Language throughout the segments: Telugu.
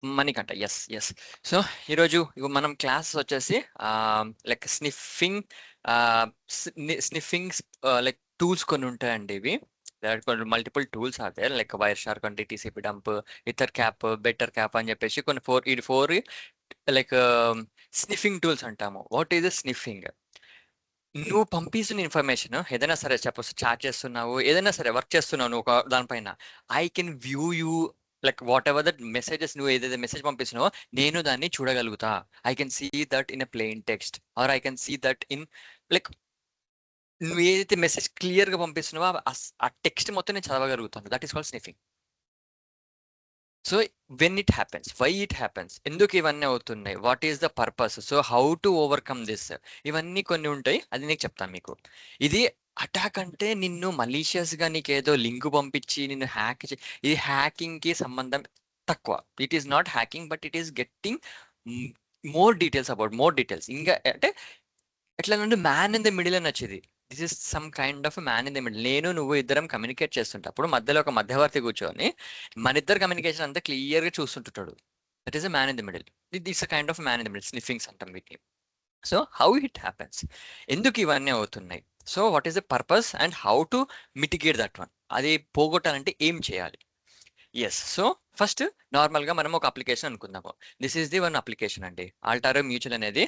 మణికంఠ. యెస్. యెస్. సో, ఈరోజు ఇగో మనం క్లాస్ వచ్చేసి లైక్ స్నిఫింగ్ ఆహ్, స్నిఫింగ్స్ లైక్ టూల్స్ కొన్ని ఉంటాయండి ఇవి. దేర్ ఆర్ కొన్ని multiple tools are there like Wireshark అంటే TCP dump, Ettercap, Bettercap అని చెప్పేసి కొన్ని 4 లైక్ స్నిఫింగ్ టూల్స్ అంటాము. What is sniffing? నువ్వు పంపిస్తున్న ఇన్ఫర్మేషన్ ఏదైనా సరే సపోజ్ చాట్ చేస్తున్నావు, ఏదైనా సరే వర్క్ చేస్తున్నావు నువ్వు ఒక దానిపైన. I can view you like whatever that messages నువ్వు ఏదైతే మెసేజ్ పంపిస్తున్నావో నేను దాన్ని చూడగలుగుతా. I can see that in a plain text or I can see that in like నువ్వు ఏదైతే మెసేజ్ క్లియర్ గా పంపిస్తున్నావో ఆ టెక్స్ట్ మొత్తం నేను చదవగలుగుతాను. That is called sniffing. So when it happens, why it happens, ఎందుకు ఇవన్నీ అవుతున్నాయి, what is the purpose, so how to overcome this, ఇవన్నీ కొన్ని ఉంటాయి. అది నీకు చెప్తాను మీకు. ఇది అటాక్ అంటే నిన్ను మలీషియస్ గా నీకేదో లింక్ పంపించి నిన్ను హ్యాక్ ఇది హ్యాకింగ్ కి సంబంధం తక్కువ. It is not hacking but it is getting more details ఇంకా అంటే ఎట్లా అంటే మ్యాన్ ఇన్ ద మిడిల్ అని వచ్చేది. This is some kind of man in the middle. నేను నువ్వు ఇద్దరం కమ్యూనికేట్ చేస్తుంటప్పుడు మధ్యలో ఒక మధ్యవర్తి కూర్చొని మన ఇద్దరు కమ్యూనికేషన్ అంతా క్లియర్ గా చూస్తుంటాడు. That is a man in the middle. This a kind of man in the middle, sniffings అంటాం వీటిని. సో హౌ ఇట్ హ్యాపెన్స్, ఎందుకు ఇవన్నీ అవుతున్నాయి, so what is the purpose and how to mitigate that one, అది పోగొట్టాలంటే ఏం చేయాలి. ఎస్. సో ఫస్ట్ నార్మల్ గా మనం ఒక అప్లికేషన్ అనుకుందాము. This is the one application అండి. ఆల్టారో మ్యూచువల్ అనేది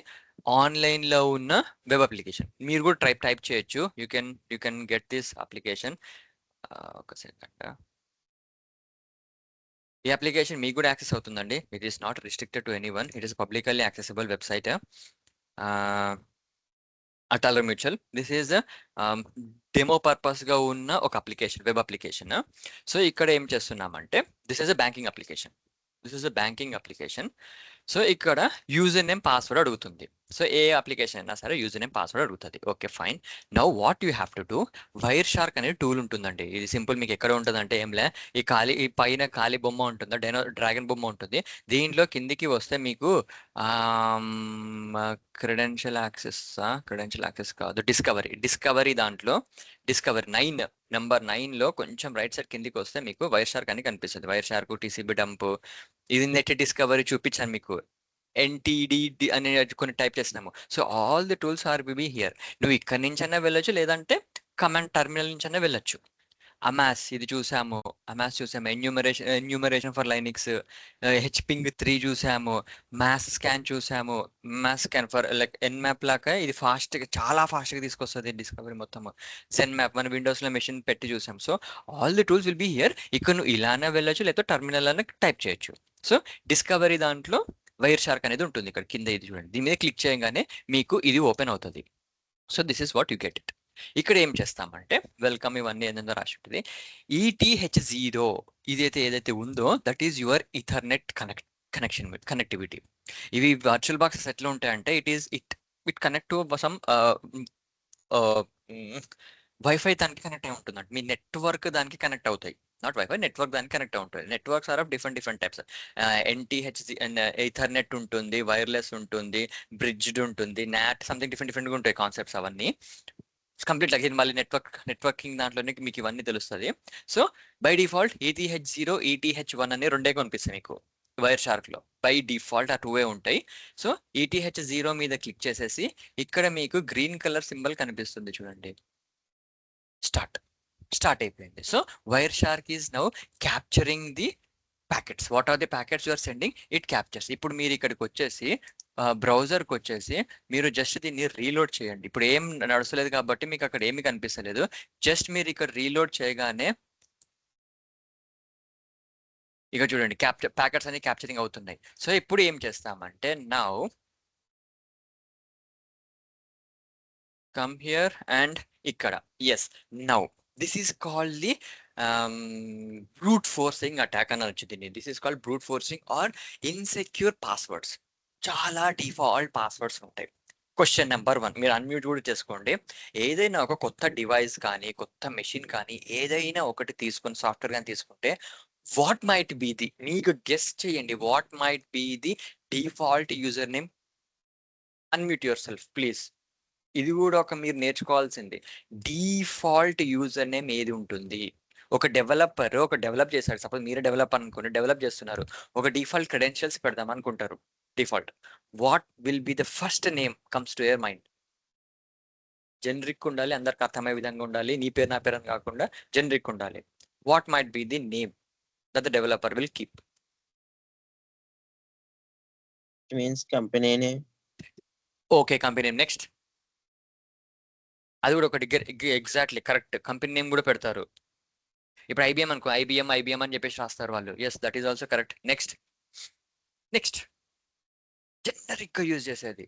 ఆన్లైన్ లో ఉన్న వెబ్ అప్లికేషన్. మీరు కూడా టైప్ చేయొచ్చు. You can get this application. ఒక సెకండ్. ఈ అప్లికేషన్ మీకు కూడా యాక్సెస్ అవుతుందండి. It is not restricted to any one. It is publicly accessible website. Altoro Mutual, this is demo purpose గా ఉన్న ఒక అప్లికేషన్, వెబ్ అప్లికేషన్. సో ఇక్కడ ఏం చేస్తున్నామంటే this is a banking application. This is a banking application. So ఇక్కడ యూజర్ నేమ్ పాస్వర్డ్ అడుగుతుంది. సో ఏ అప్లికేషన్ అయినా సరే యూజర్ నేమ్ పాస్వర్డ్ అడుగుతుంది. Okay fine. Now what you have to do, wire shark అనే టూల్ ఉంటుందండి. ఇది సింపుల్. మీకు ఎక్కడ ఉంటుందంటే ఏంలే, ఈ పైన ఖాళీ బొమ్మ ఉంటుందా, డ్రాగన్ బొమ్మ ఉంటుంది. దీంట్లో కిందికి వస్తే మీకు క్రెడెన్షియల్ యాక్సెస్ కాదు, డిస్కవరీ దాంట్లో నెంబర్ 9 లో కొంచెం రైట్ సైడ్ కిందికి వస్తే మీకు వైర్ షార్క్ అని కనిపిస్తుంది. వైర్ షార్క్, టీసీబీ డంప్, ఇది నెట్ డిస్కవరీ చూపించాను మీకు. ఎన్టీడి అనే కొన్ని టైప్ చేసినాము. So all the tools are be here. నువ్వు ఇక్కడి నుంచైనా వెళ్ళొచ్చు, లేదంటే కమాండ్ టర్మినల్ నుంచైనా వెళ్ళొచ్చు. అమాస్ ఇది చూసాము. ఎన్యూమరేషన్ ఫర్ లైనిక్స్, హెచ్పింగ్ 3 చూసాము. మ్యాథ్స్ స్కాన్ చూసాము. Maths scan for like an map లాగా ఇది చాలా ఫాస్ట్ గా తీసుకొస్తుంది డిస్కవరీ మొత్తం. సెన్ మ్యాప్ మన విండోస్ లో మెషిన్ పెట్టి చూసాం. So all the tools will be here. ఇక్కడ నువ్వు ఇలానే వెళ్ళొచ్చు, లేకపోతే టర్మినల్ అనే టైప్ చేయొచ్చు. సో డిస్కవరీ దాంట్లో వైర్ షార్క్ అనేది ఉంటుంది. ఇక్కడ కింద ఇది చూడండి. దీని మీద క్లిక్ చేయగానే మీకు ఇది ఓపెన్ అవుతుంది. So this is what you get it. ఇక్కడ ఏం చేస్తామంటే వెల్కమ్ ఇవన్నీ ఏందో రాసి ఉంటుంది. ETH0 ఏదైతే ఉందో that is your ethernet connectivity. ఇవి వర్చువల్ బాక్సెస్ ఎట్లా ఉంటాయంటే it connect to some wifi దానికి కనెక్ట్ అయి ఉంటుందండి. మీ నెట్వర్క్ దానికి కనెక్ట్ అవుతాయి. నాట్ వైఫై, నెట్వర్క్ దానికి కనెక్ట్ అయి ఉంటుంది. Networks are of different types. NTH ethernet ఉంటుంది, వైర్లెస్ ఉంటుంది, బ్రిడ్జ్డ్ ఉంటుంది, నాట్ సంథింగ్ డిఫరెంట్గా ఉంటాయి కాన్సెప్ట్స్ అవన్నీ. కంప్లీట్ అగైన్ మళ్ళీ నెట్వర్కింగ్ దాంట్లోనే మీకు ఇవన్నీ తెలుస్తుంది. So by default ETH0, ETH1 అనే రెండే కనిపిస్తాయి మీకు వైర్ షార్క్ లో. బై డిఫాల్ట్ ఆ 2 ఉంటాయి. సో ETH0 మీద క్లిక్ చేసేసి ఇక్కడ మీకు గ్రీన్ కలర్ సింబల్ కనిపిస్తుంది చూడండి. స్టార్ట్ అయిపోయింది. So Wireshark is now capturing the packets. What are the packets you are sending, it captures. ఇప్పుడు మీరు ఇక్కడికి వచ్చేసి బ్రౌజర్కి వచ్చేసి మీరు జస్ట్ దీన్ని రీలోడ్ చేయండి. ఇప్పుడు ఏం నడుస్తలేదు కాబట్టి మీకు అక్కడ ఏమి కనిపిస్తలేదు. జస్ట్ మీరు ఇక్కడ రీలోడ్ చేయగానే ఇక చూడండి ప్యాకెట్స్ అన్ని క్యాప్చరింగ్ అవుతున్నాయి. సో ఇప్పుడు ఏం చేస్తామంటే నౌ కమ్ హియర్ అండ్ ఇక్కడ yes now this is called the brute forcing attack అని వచ్చింది. This is called brute forcing or insecure passwords. చాలా డిఫాల్ట్ పాస్వర్డ్స్ ఉంటాయి. క్వశ్చన్ నెంబర్ 1 మీరు అన్మ్యూట్ కూడా చేసుకోండి. ఏదైనా ఒక కొత్త డివైస్ కానీ కొత్త మెషిన్ కానీ ఏదైనా ఒకటి తీసుకొని సాఫ్ట్వేర్ కానీ తీసుకుంటే వాట్ మైట్ బి ది, మీకు గెస్ చేయండి, what might be the default user name. Unmute your self please. ఇది కూడా ఒక మీరు నేర్చుకోవాల్సింది. డిఫాల్ట్ యూజర్ నేమ్ ఏది ఉంటుంది, ఒక డెవలప్ చేశాడు, సపోజ్ మీరే డెవలప్ అనుకోండి, డెవలప్ చేస్తున్నారు, ఒక డిఫాల్ట్ క్రెడెన్షియల్స్ పెడదాం అనుకుంటారు. Default what will be the first name comes to your mind? Generic ఉండాలి, అందరికి అర్థమయ్యే విధంగా ఉండాలి, నీ పేరు నా పేరు అని కాకుండా జనరిక్ ఉండాలి. What might be the name that the developer will keep? Means company name. Okay, company name. Next, అది కూడా ఒకటి ఎగ్జాక్ట్లీ కరెక్ట్, కంపెనీ నేమ్ కూడా పెడతారు. ఇప్పుడు ఐబిఎం అనుకో, ఐబిఎం అని చెప్పేసి రాస్తారు వాళ్ళు. Yes, that is also correct. Next generic గా యూజ్ చేసేది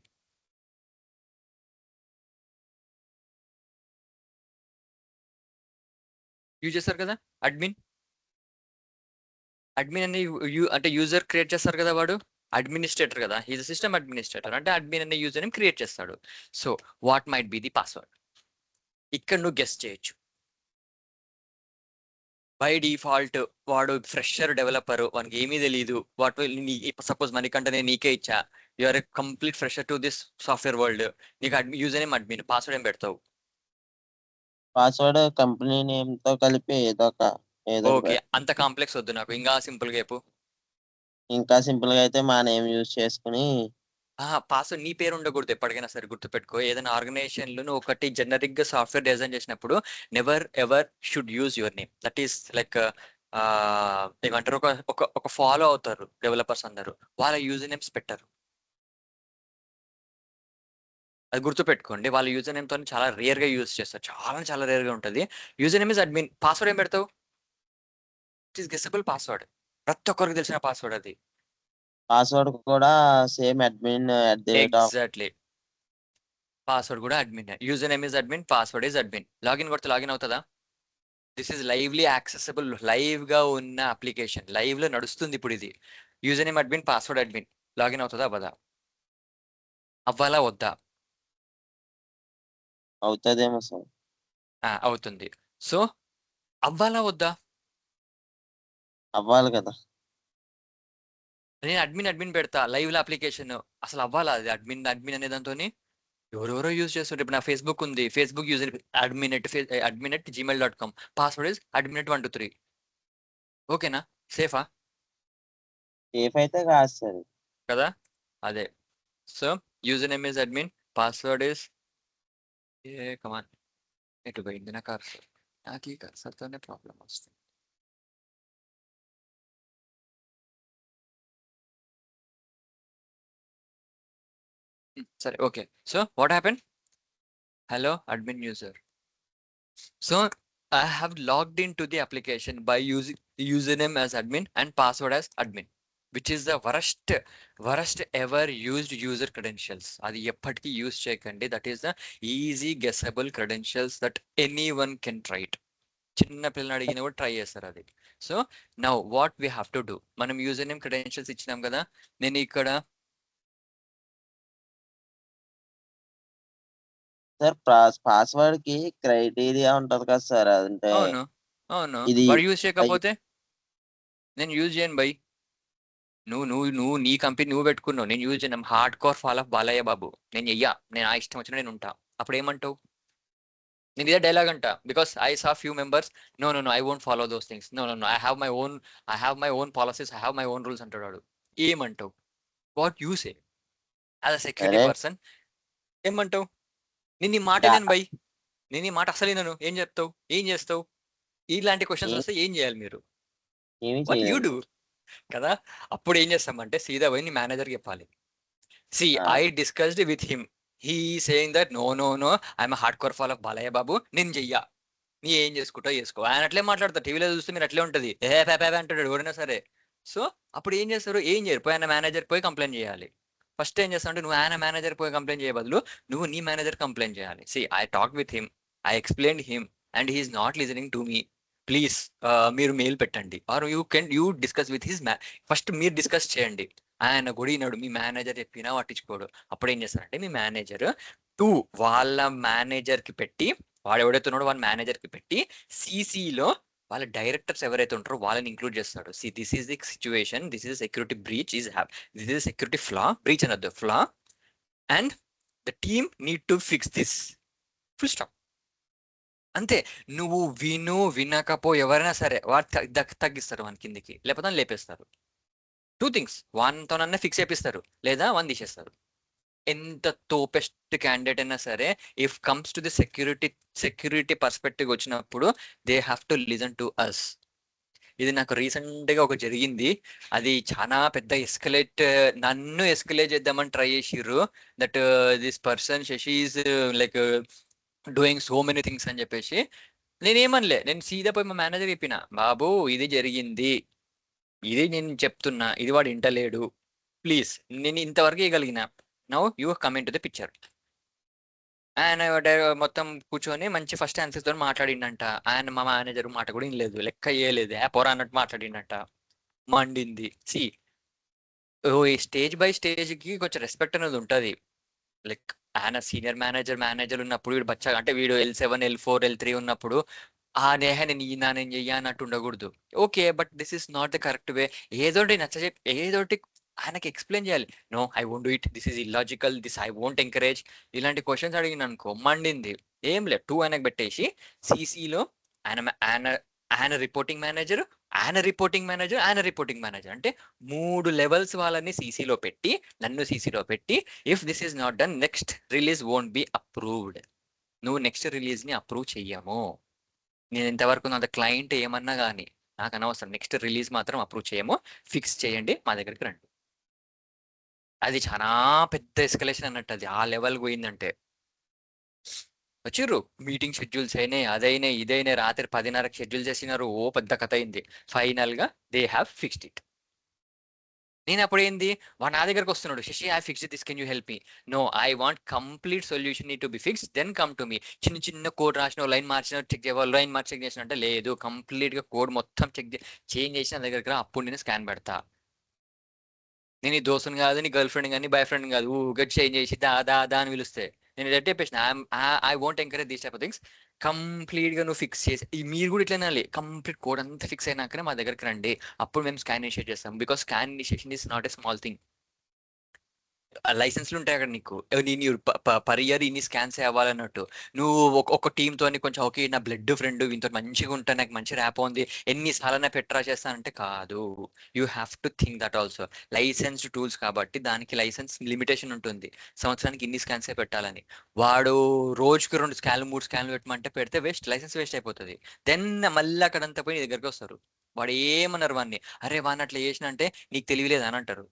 యూజ్ చేస్తారు కదా, అడ్మిన్ అనే అంటే యూజర్ క్రియేట్ చేస్తారు కదా, వాడు అడ్మినిస్ట్రేటర్ కదా, ఈజ్ సిస్టమ్ అడ్మినిస్ట్రేటర్, అంటే అడ్మిన్ అనే యూజర్ ని క్రియేట్ చేస్తాడు. So what might be the password? ఇక్కడ నువ్వు గెస్ట్ చేయొచ్చు. బై డిఫాల్ట్ వాడు ఫ్రెషర్ డెవలపర్, వానికి ఏమీ తెలియదు. వాట్ సపోజ్ మనకంటే నేను నీకే ఇచ్చా, you're a complete fresher to this software world, నీకు యూజర్ నేమ్ అడ్మిన్, పాస్వర్డ్ ఏం పెడతావు? పాస్వర్డ్ కంపెనీ నేమ్ తో కలిపి ఏదో ఓకే, అంత కాంప్లెక్స్ వద్దు నాకు, ఇంకా సింపుల్ గా చెప్పు. ఇంకా సింపుల్ గా అయితే మా నేమ్ యూజ్ చేసుకుని పాస్వర్డ్ నీ పేరు ఉండకూడదు ఎప్పటికైనా సరే, గుర్తుపెట్టుకో. ఏదైనా ఆర్గనైజేషన్ లో ఒకటి జనరిక్ గా సాఫ్ట్వేర్ డిజైన్ చేసినప్పుడు never ever should use your name. That is like ఏమంటారు, ఒక ఫాలో అవుతారు డెవలపర్స్ అందరూ, వాళ్ళ యూజర్ నేమ్స్ పెట్టారు. అది గుర్తుపెట్టుకోండి, వాళ్ళ యూజర్ నేమ్ తో చాలా రేర్ గా యూజ్ చేస్తారు, చాలా రేర్ గా ఉంటుంది. User name is admin, password ఏం పెడతావు? ఇట్ ఈస్ గెసబుల్ పాస్వర్డ్, ప్రతి ఒక్కరికి తెలిసిన పాస్వర్డ్ అది. పాస్వర్డ్ కూడా సేమ్ అడ్మిన్ ఎగ్జాక్ట్లీ, పాస్వర్డ్ కూడా admin, user name is admin, password is admin. Login కొడితే లాగిన్ అవుతుందా? This is lively accessible, live గా ఉన్న అప్లికేషన్, లైవ్ లో నడుస్తుంది ఇప్పుడు ఇది. User name admin, password admin, login అవుతుందా అవ్వదా? అవ్వాలా వద్దా? అవుతుందేమో సార్. అవుతుంది. సో అవ్వాలా వద్దా? అవ్వాలి కదా. నేను అడ్మిన్ పెడతా లైవ్ లో అప్లికేషన్, అసలు అవ్వాలా అది? అడ్మిన్ అనే దాంతో ఎవరెవరో యూజ్ చేస్తుంటే, ఇప్పుడు నా ఫేస్బుక్ ఉంది, Facebook user admin@gmail.com, password is admin@123. ఓకేనా? సేఫా సేఫ్ అయితే కాదు సార్. కదా? అదే. So user name is admin, password is come on, ఎటు పోయింది నా కర్సర్? నాకు ఈ కర్సర్తోనే ప్రాబ్లం వస్తుంది. సరే, okay. So what happen? Hello admin user. So I have logged into the application by using username as admin and password as admin, which is the worst ever used user credentials. అది ఎప్పటికీ యూజ్ చేయకండి. That is the easy guessable credentials that anyone can try it. చిన్న పిల్లని అడిగినా కూడా ట్రై చేస్తారు అది. So now what we have to do, మనం యూజర్ నేమ్ క్రెడెన్షియల్స్ ఇచ్చినాం కదా, నేను ఇక్కడ సార్ పాస్వర్డ్ కి క్రైటీరియా ఉంటది కదా సార్, అంటే అవును ఇది వాడు యూజ్ చేయకపోతే నేను యూజ్ చేయను బై. నువ్వు నీ కంపెనీ నువ్వు పెట్టుకున్నావు, నేను యూజ్ చేయను. Hardcore fan of Balayya Babu, నేను నేను ఆ ఇష్టం వచ్చిన నేను ఉంటా. అప్పుడు ఏమంటావు? నేను ఇదే డైలాగ్ అంట, because I saw few members, no I won't follow those things, no I have my own policies, I have my own rules అంటాడు వాడు. ఏమంటావు? What you say as a security సరే పర్సన్? ఏమంటావు? నేను ఈ మాట నేను బై, నేను ఈ మాట అసలు నేను ఏం చెప్తావు, ఏం చేస్తావు? ఇలాంటి క్వశ్చన్స్ వస్తే ఏం చేయాలి మీరు? ఏమి వాట్ యూ చేయలేదు డూ? కదా? అప్పుడు ఏం చేస్తామంటే సీదా పోయి నీ మేనేజర్కి చెప్పాలి. See I discussed with him, he saying that no I'm hardcore fan of Balayya Babu, నేను చెయ్యా, నీ ఏం చేసుకుంటావు చేసుకో. ఆయన అట్లే మాట్లాడతారు, టీవీలో చూస్తే మీరు అట్లే ఉంటుంది, అంటాడు ఎవరైనా సరే. సో అప్పుడు ఏం చేస్తారు? ఏం చేయరు, పోయి ఆయన మేనేజర్ పోయి కంప్లైంట్ చేయాలి. ఫస్ట్ ఏం చేస్తావు అంటే, నువ్వు ఆయన మేనేజర్ పోయి కంప్లైంట్ చేయ బదులు నువ్వు నీ మేనేజర్ కంప్లైంట్ చేయాలి. See I talk with him, I explain him and he's not listening to me, please మీరు మెయిల్ పెట్టండి, or you discuss with his first మీరు డిస్కస్ చేయండి. ఆయన గుడినాడు, మీ మేనేజర్ చెప్పినా పట్టించుకోడు. అప్పుడు ఏం చేస్తారంటే మీ మేనేజర్ వాళ్ళ మేనేజర్ కి పెట్టి, వాడు ఎవడైతే ఉన్నాడో వాళ్ళ మేనేజర్ కి పెట్టి సిసిలో వాళ్ళ డైరెక్టర్స్ ఎవరైతే ఉంటారో వాళ్ళని ఇంక్లూడ్ చేస్తాడు. See this is the situation, this is security breach this is security flaw, breach another flaw, and the team need to fix this, full stop. అంతే. నువ్వు వినకపో ఎవరైనా సరే వాడు తగ్గిస్తారు వాని కిందికి. లేకపోతే వాడిని లేపేస్తారు. 2 థింగ్స్. వానితోనన్నా ఫిక్స్ చేపిస్తారు. లేదా వాడిని తీసేస్తారు. ఎంత తోపెస్ట్ క్యాండిడేట్ అయినా సరే if comes to the security perspective వచ్చినప్పుడు they have to listen to us. ఇది నాకు రీసెంట్ గా ఒక జరిగింది. అది చాలా పెద్ద నన్ను ఎస్కలేట్ చేద్దామని ట్రై చేసిర్రు. That this person Shashi is like doing so many things అని చెప్పేసి. నేనేమనలే, నేను సీదా పోయి మా మేనేజర్ చెప్పిన, బాబు ఇది జరిగింది, ఇది నేను చెప్తున్నా, ఇది వాడు ఇంటలేడు, ప్లీజ్ నేను ఇంతవరకు ఇవ్వగలిగిన, now you coming to the picture. ఆయన మొత్తం కూర్చొని మంచి ఫస్ట్ ఆన్సర్ తో మాట్లాడిండంట. ఆయన మా మేనేజర్ మాట కూడా వినలేదు, లెక్క చేయలేదు, ఆ పోరా అన్నట్టు మాట్లాడిండంట. మండింది. సి ఈ స్టేజ్ బై స్టేజ్ కి కొంచెం రెస్పెక్ట్ అనేది ఉంటది. లైక్ ఆయన సీనియర్ మేనేజర్ ఉన్నప్పుడు వీడు బచ్చా అంటే వీడు L7 L4 L3 ఉన్నప్పుడు ఆ నేహ నేను చెయ్యా అన్నట్టు ఉండకూడదు. Okay, but this is not the correct way. ఏదోటి ఏదోటి ఆయనకి ఎక్స్ప్లెయిన్ చేయాలి. No I won't do it, this is illogical, this I won't encourage. ఇలాంటి క్వశ్చన్స్ అడిగిన అనుకో మండింది. ఏం లేదు, 2 ఆయనకు పెట్టేసి సిసిలో ఆయన ఆయన ఆయన రిపోర్టింగ్ మేనేజర్, అంటే 3 లెవెల్స్ వాళ్ళని సిసిలో పెట్టి నన్ను సిసిలో పెట్టి if this is not done next release won't be approved. నువ్వు నెక్స్ట్ రిలీజ్ ని అప్రూవ్ చెయ్యము. నేను ఇంతవరకు నా క్లయింట్ ఏమన్నా కానీ నాకు అనవసరం, నెక్స్ట్ రిలీజ్ మాత్రం అప్రూవ్ చేయము, ఫిక్స్ చేయండి, మా దగ్గరికి రండి. అది చాలా పెద్ద ఎస్కలేషన్ అన్నట్టు. అది ఆ లెవెల్ పోయిందంటే వచ్చిర్రు. మీటింగ్ షెడ్యూల్స్ అయినాయి, అదైనాయి ఇదైనాయి, రాత్రి 10:30కి షెడ్యూల్ చేసినారు. ఓ పెద్ద కథ అయింది. ఫైనల్ గా దే హ్యావ్ ఫిక్స్డ్ ఇట్. నేను అప్పుడు ఏంది, వాడు నా దగ్గరకు వస్తున్నాడు, Shashi I fix this, can you help me? No, I want complete solution నీ to be fix, then come to me. చిన్న చిన్న కోడ్ రాసిన లైన్ మార్చిన చెక్ చేయాలి, లైన్ మార్చి చెక్ చేసిన అంటే లేదు, కంప్లీట్ గా కోడ్ మొత్తం చేంజ్ చేసి నా దగ్గర అప్పుడు నేను స్కాన్ పెడతా. నేను ఈ దోస్తుని కాదు, నీ గర్ల్ ఫ్రెండ్ కానీ బాయ్ ఫ్రెండ్ కాదు, ఊగట్ చేంజ్ చేసి దా అని పిలుస్తే నేను రెడ్ చెప్పేసిన, I won't encourage these type of things. Complete గా నువ్వు ఫిక్స్ చేసి మీరు కూడా ఇట్లా అనాలి, కంప్లీట్ కోడ్ అంతా ఫిక్స్ అయినాకనే మా దగ్గరికి రండి, అప్పుడు మేము స్కాన్ ఇనిషియేట్ చేస్తాం. Because scan initiation is not a small thing. లైసెన్స్లు ఉంటాయి అక్కడ నీకు, నేను పర్ ఇయర్ ఇన్ని స్కాన్స్ అవ్వాలన్నట్టు. నువ్వు ఒక టీమ్ తోని కొంచెం ఓకే నా బ్లడ్ ఫ్రెండ్ వీంతో మంచిగా ఉంటా, నాకు మంచి ర్యాప్ ఉంది, ఎన్నిసార్లు పెట్రా చేస్తానంటే కాదు. You have to think that also. Licensed tools కాబట్టి దానికి లైసెన్స్ లిమిటేషన్ ఉంటుంది, సంవత్సరానికి ఇన్ని స్కాన్సే పెట్టాలని. వాడు రోజుకి 2 స్కాన్లు 3 స్కాన్లు పెట్టమంటే పెడితే వేస్ట్, లైసెన్స్ వేస్ట్ అయిపోతుంది. దెన్ మళ్ళీ అక్కడంతా పోయి నీ దగ్గరికి వస్తారు. వాడు ఏమన్నారు వాడిని, అరే వాడిని అట్లా చేసిన అంటే నీకు తెలియలేదు అని అంటారు.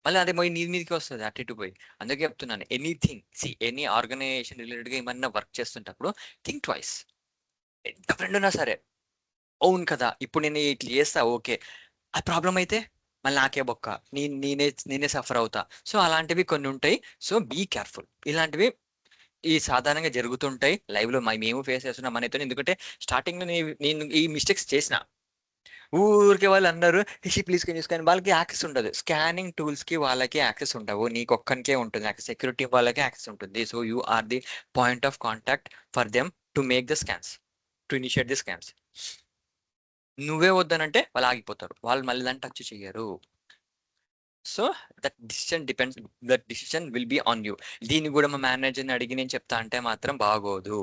మళ్ళీ అదే పోయి నీ మీదకి వస్తుంది అటు ఇటు పోయి. అందుకే చెప్తున్నాను, ఎనీథింగ్ ఎనీ ఆర్గనైజేషన్ రిలేటెడ్ గా ఏమన్నా వర్క్ చేస్తుంటప్పుడు థింక్ ట్వైస్. ఎంత ఫ్రెండ్ ఉన్నా సరే, అవును కదా ఇప్పుడు నేను ఇట్లా చేస్తా, ఓకే ఆ ప్రాబ్లం అయితే మళ్ళీ నాకే బొక్క, నేనే సఫర్ అవుతా. సో అలాంటివి కొన్ని ఉంటాయి. So be careful. ఇలాంటివి ఈ సాధారణంగా జరుగుతుంటాయి లైవ్ లో, మేము ఫేస్ చేస్తున్నాం మనతో. ఎందుకంటే స్టార్టింగ్ లో నేను ఈ మిస్టేక్స్ చేసిన, ఊరికే వాళ్ళు అన్నారు హిషి ప్లీజ్ కెన్ యూస్, కానీ వాళ్ళకి యాక్సెస్ ఉండదు. స్కానింగ్ టూల్స్ కి వాళ్ళకి యాక్సెస్ ఉండవు, నీకు ఒక్కనికే ఉంటుంది యాక్సెస్. సెక్యూరిటీ వాళ్ళకి యాక్సెస్ ఉంటుంది. So you are the point of contact for them to make the scans, to initiate the scans. నువ్వే వద్దనంటే వాళ్ళు ఆగిపోతారు, వాళ్ళు మళ్ళీ దాన్ని టచ్ చెయ్యరు. So that decision will be on you. దీన్ని కూడా మా మేనేజర్ని అడిగి నేను చెప్తా అంటే మాత్రం బాగోదు.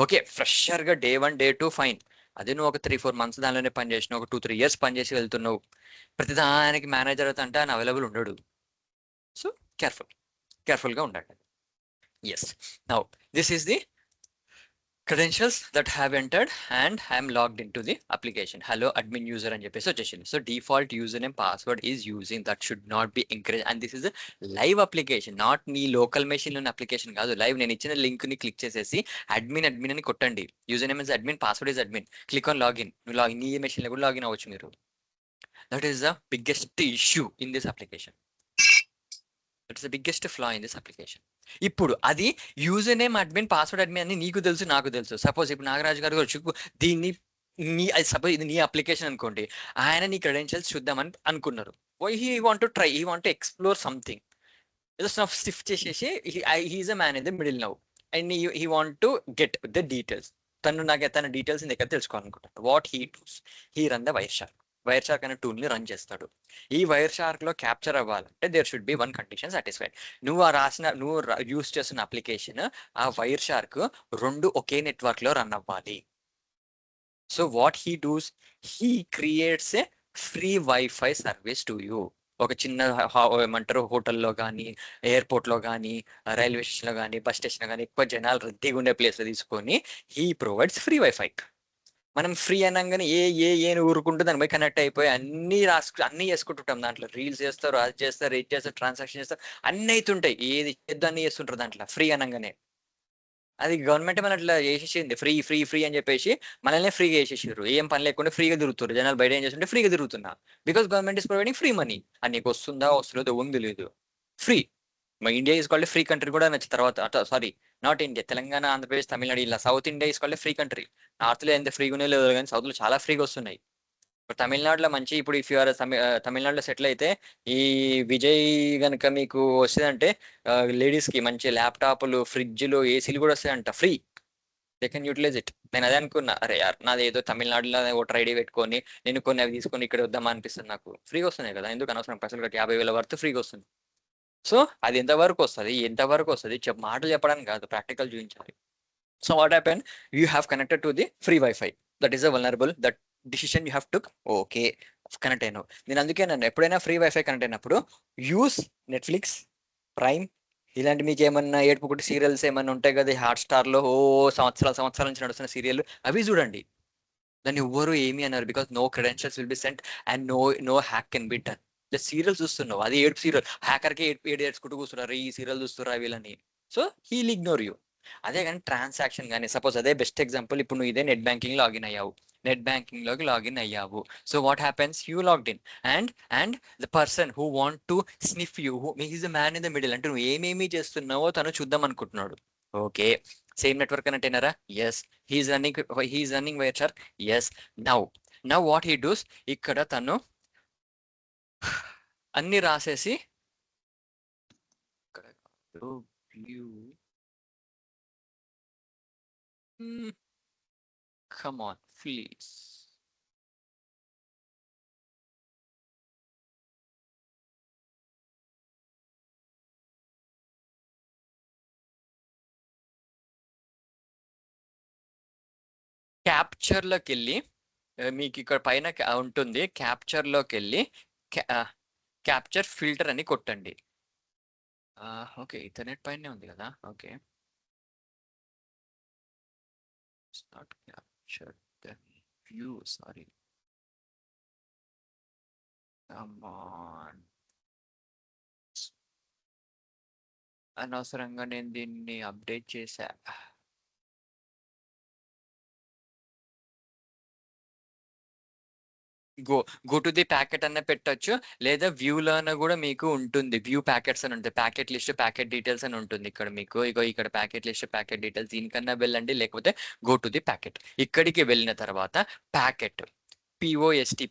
ఓకే ఫ్రెషర్ గా డే 1 డే 2 ఫైన్. అదే నువ్వు ఒక 3-4 మంత్స్ దానిలోనే పని చేసినావు, ఒక 2-3 ఇయర్స్ పని చేసి వెళ్తున్నావు, ప్రతిదానికి మేనేజర్ అంటే ఆయన అవైలబుల్ ఉండడు. సో కేర్ఫుల్గా ఉండండి. Yes, now this is the credentials that have entered and I am logged into the application. Hello admin user అని చెప్పేసి వచ్చేసింది. So default user name password is using, that should not be encourage. And this is live application, not నీ లోకల్ మెషిన్ లోని అప్లికేషన్ కాదు. లైవ్ నేను ఇచ్చిన లింక్ ని క్లిక్ చేసేసి అడ్మిన్ అని కొట్టండి. User name is admin, password is admin, click on login. నువ్వు లాగిన్ నీ మెషిన్ లో కూడా లాగిన్ అవ్వచ్చు మీరు. That is the biggest issue in this application. That is the biggest ఫ్లా in this application. ఇప్పుడు అది user name admin, password admin అని నీకు తెలుసు, నాకు తెలుసు. సపోజ్ ఇప్పుడు నాగరాజు గారు వచ్చి దీన్ని సపోజ్ ఇది నీ అప్లికేషన్ అనుకోండి, ఆయన నీ క్రెడెన్షియల్స్ చూద్దామని అనుకున్నారు. He want to try, he want to explore something. ఏదో షిఫ్ట్ చేసేసి he's a man in the middle now and he want to get the details. తన డీటెయిల్స్ దగ్గర తెలుసుకోవాలనుకుంటారు. What he does, he run the Wireshark. Wireshark అనే టూల్ ని రన్ చేస్తాడు. ఈ వైర్ షార్క్ లో క్యాప్చర్ అవ్వాలంటే there should be one condition satisfied. నువ్వు యూస్ చేస్తున్న అప్లికేషన్ ఆ వైర్ షార్క్ 2 ఒకే నెట్వర్క్ లో రన్ అవ్వాలి. So what he does, he creates a free wifi service to you. ఒక చిన్న ఏమంటారు హోటల్లో కానీ, ఎయిర్పోర్ట్లో కానీ, రైల్వే స్టేషన్లో కానీ, బస్ స్టేషన్లో కానీ ఎక్కువ జనాలు రద్దీగా ఉండే ప్లేస్లో తీసుకొని హీ ప్రొవైడ్స్ ఫ్రీ వైఫై. మనం ఫ్రీ అనగానే ఏ ఊరుకుంటూ దాని పోయి కనెక్ట్ అయిపోయి అన్ని చేసుకుంటుంటాం. దాంట్లో రీల్స్ చేస్తారు, అది చేస్తారు, ఇది చేస్తారు, ట్రాన్సాక్షన్ చేస్తారు, అన్ని అవుతుంటాయి. ఏది చేద్దాం అన్ని చేస్తుంటారు దాంట్లో ఫ్రీ అనగానే. అది గవర్నమెంట్ మన అట్లా చేసేసింది, ఫ్రీ ఫ్రీ ఫ్రీ అని చెప్పేసి మనల్ని ఫ్రీగా చేసేసారు. ఏం పని లేకుండా ఫ్రీగా తిరుగుతారు జనాలు. బయట ఏం చేస్తుంటే ఫ్రీగా తిరుగుతున్నా, because government is providing free money. అని నీకు వస్తుందా వస్తుందో ఉంది లేదు, ఫ్రీ. మా India is called free country కూడా నచ్చిన తర్వాత, sorry not India, Telangana, Andhra Pradesh, Tamil Nadu ఇలా South India is called free country. North లో ఎంత ఫ్రీగా ఉన్నాయో లేదు కానీ సౌత్ లో చాలా ఫ్రీగా వస్తున్నాయి. ఇప్పుడు తమిళనాడులో మంచి, ఇప్పుడు ఇఫ్ యూఆర్ తమిళనాడులో సెటిల్ అయితే ఈ విజయ్ గనక మీకు వస్తుందంటే లేడీస్ కి మంచి ల్యాప్టాప్లు, ఫ్రిడ్జ్లు, ఏసీలు కూడా వస్తాయంట free. They can utilize it. నేను అదే అనుకున్నా, అరే యార్ నాది ఏదో తమిళనాడులో ఓటర్ ఐడి పెట్టుకొని నేను కొన్ని అవి తీసుకొని ఇక్కడ వద్దామా అనిపిస్తుంది. నాకు ఫ్రీగా వస్తున్నాయి కదా, ఎందుకు అనవసరం పైసలు కట్టి 50,000 వరకు ఫ్రీగా వస్తుంది. సో అది ఎంతవరకు వస్తుంది, మాటలు చెప్పడానికి కాదు, ప్రాక్టికల్ చూపించాలి. So what happen, you have connected to the free wifi, that is a vulnerable, that decision you have took. Okay, connect అయినావు. నేను అందుకే నన్ను ఎప్పుడైనా ఫ్రీ వైఫై కనెక్ట్ అయినప్పుడు యూస్ నెట్ఫ్లిక్స్, ప్రైమ్, ఇలాంటి మీకు ఏమన్నా ఏడుపుకుంటే సీరియల్స్ ఏమన్నా ఉంటాయి కదా హాట్స్టార్ లో, సంవత్సరాల నుంచి నడుస్తున్న సీరియల్, అవి చూడండి. దాన్ని ఎవ్వరు ఏమి అన్నారు, because no credentials will be sent and no hack can be done. Serial చూస్తున్నావు, అది ఏడుపు సీరియల్, హ్యాకర్కి ఏడ్చుకుంటూ కూర్చున్నారు ఈ సీరియల్ చూస్తున్నారు వీళ్ళని. So he'll ignore you. అదే కానీ ట్రాన్సాక్షన్ కానీ, సపోజ్ అదే బెస్ట్ ఎగ్జాంపుల్, ఇప్పుడు నువ్వు ఇదే నెట్ బ్యాంకింగ్ లాగిన్ అయ్యావు, so what happens, you logged in and the person who want to sniff you, he's the man in the middle, అంటే నువ్వు ఏమేమి చేస్తున్నావో తను చూద్దాం అనుకుంటున్నాడు. ఓకే, సేమ్ నెట్వర్క్ కనెక్ట్ అయినారా? Yes. He's running Wireshark? Yes. Now what he does, ఇక్కడ తను అన్ని రాసేసి కమ్ ఆన్ ప్లీజ్, క్యాప్చర్ లోకి వెళ్ళి మీకు ఇక్కడ పైన ఉంటుంది, క్యాప్చర్ లోకి వెళ్ళి క్యాప్చర్ ఫిల్టర్ అని కొట్టండి. ఓకే, ఇథర్నెట్ పైనే ఉంది కదా. Okay, it's not capture the view, sorry, come on. అనవసరంగా నేను దీన్ని అప్డేట్ చేశా. గో టు ది ప్యాకెట్ అన్న పెట్టొచ్చు, లేదా వ్యూలో అన్న కూడా మీకు ఉంటుంది, వ్యూ ప్యాకెట్స్ అని ఉంటుంది, ప్యాకెట్ లిస్ట్, ప్యాకెట్ డీటెయిల్స్ అని ఉంటుంది ఇక్కడ మీకు. ఇక్కడ ప్యాకెట్ లిస్ట్, ప్యాకెట్ డీటెయిల్స్, దీనికన్నా వెళ్ళండి, లేకపోతే గో టు ది ప్యాకెట్. ఇక్కడికి వెళ్ళిన తర్వాత ప్యాకెట్, పిఓఎస్టి,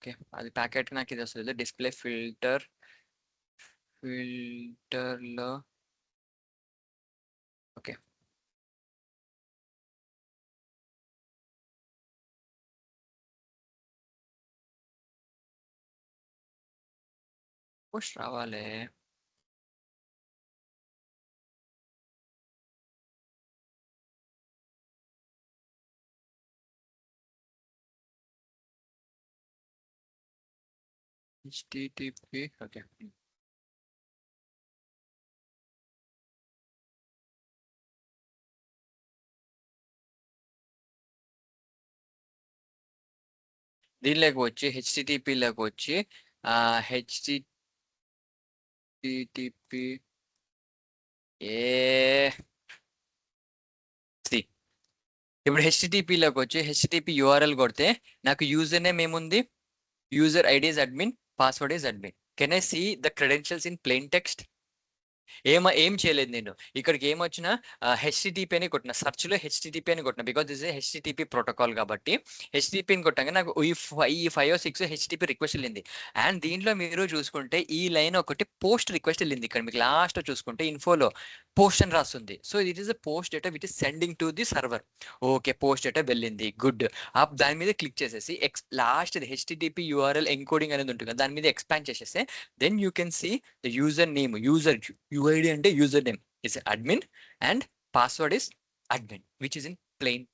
ఓకే, అది ప్యాకెట్ నాకు ఇది వస్తుంది, డిస్ప్లే ఫిల్టర్లో. ఓకే, పుష్ రావాలి. హెచ్టిటిపి, ఓకే, దీనిలోకి వచ్చి హెచ్టిటిపిలోకి వచ్చి హెచ్టిటిపి ఇప్పుడు హెచ్టిటిపిలోకి వచ్చి హెచ్టిటిపి యూఆర్ఎల్ కొడితే నాకు యూజర్ నేమ్ ఏముంది, user ID is admin, password is admin. Can I see the credentials in plain text? ఏం చేయలేదు నేను. ఇక్కడికి ఏమొచ్చినా హెచ్‌టిటిపి అని కొట్టిన. సెర్చ్‌లో హెచ్‌టిటిపి అని కొట్టిన. Because this is HTTP protocol కాబట్టి హెచ్‌టిటిపి అని కొట్టంగానే నాకు ఈ 5 6 హెచ్‌టిటిపి రిక్వెస్ట్ వెళ్ళింది. అండ్ దీంట్లో మీరు చూసుకుంటే ఈ లైన్ ఒకటి పోస్ట్ రిక్వెస్ట్ వెళ్ళింది. ఇక్కడ మీకు లాస్ట్‌లో చూసుకుంటే ఇన్ఫోలో పోస్ట్ అని రాస్తుంది. So it is a post data which is sending to the server. Okay. Post data వెళ్ళింది. గుడ్. దాని మీద క్లిక్ చేసేసి లాస్ట్ హెచ్‌టిటిపి యూఆర్ఎల్ ఎన్కోడింగ్ అనేది ఉంటుంది కదా! దాని మీద ఎక్స్పాండ్ చేసేస్తే then you can see the user name, user UID అంటే user name is admin and password is admin which is in plain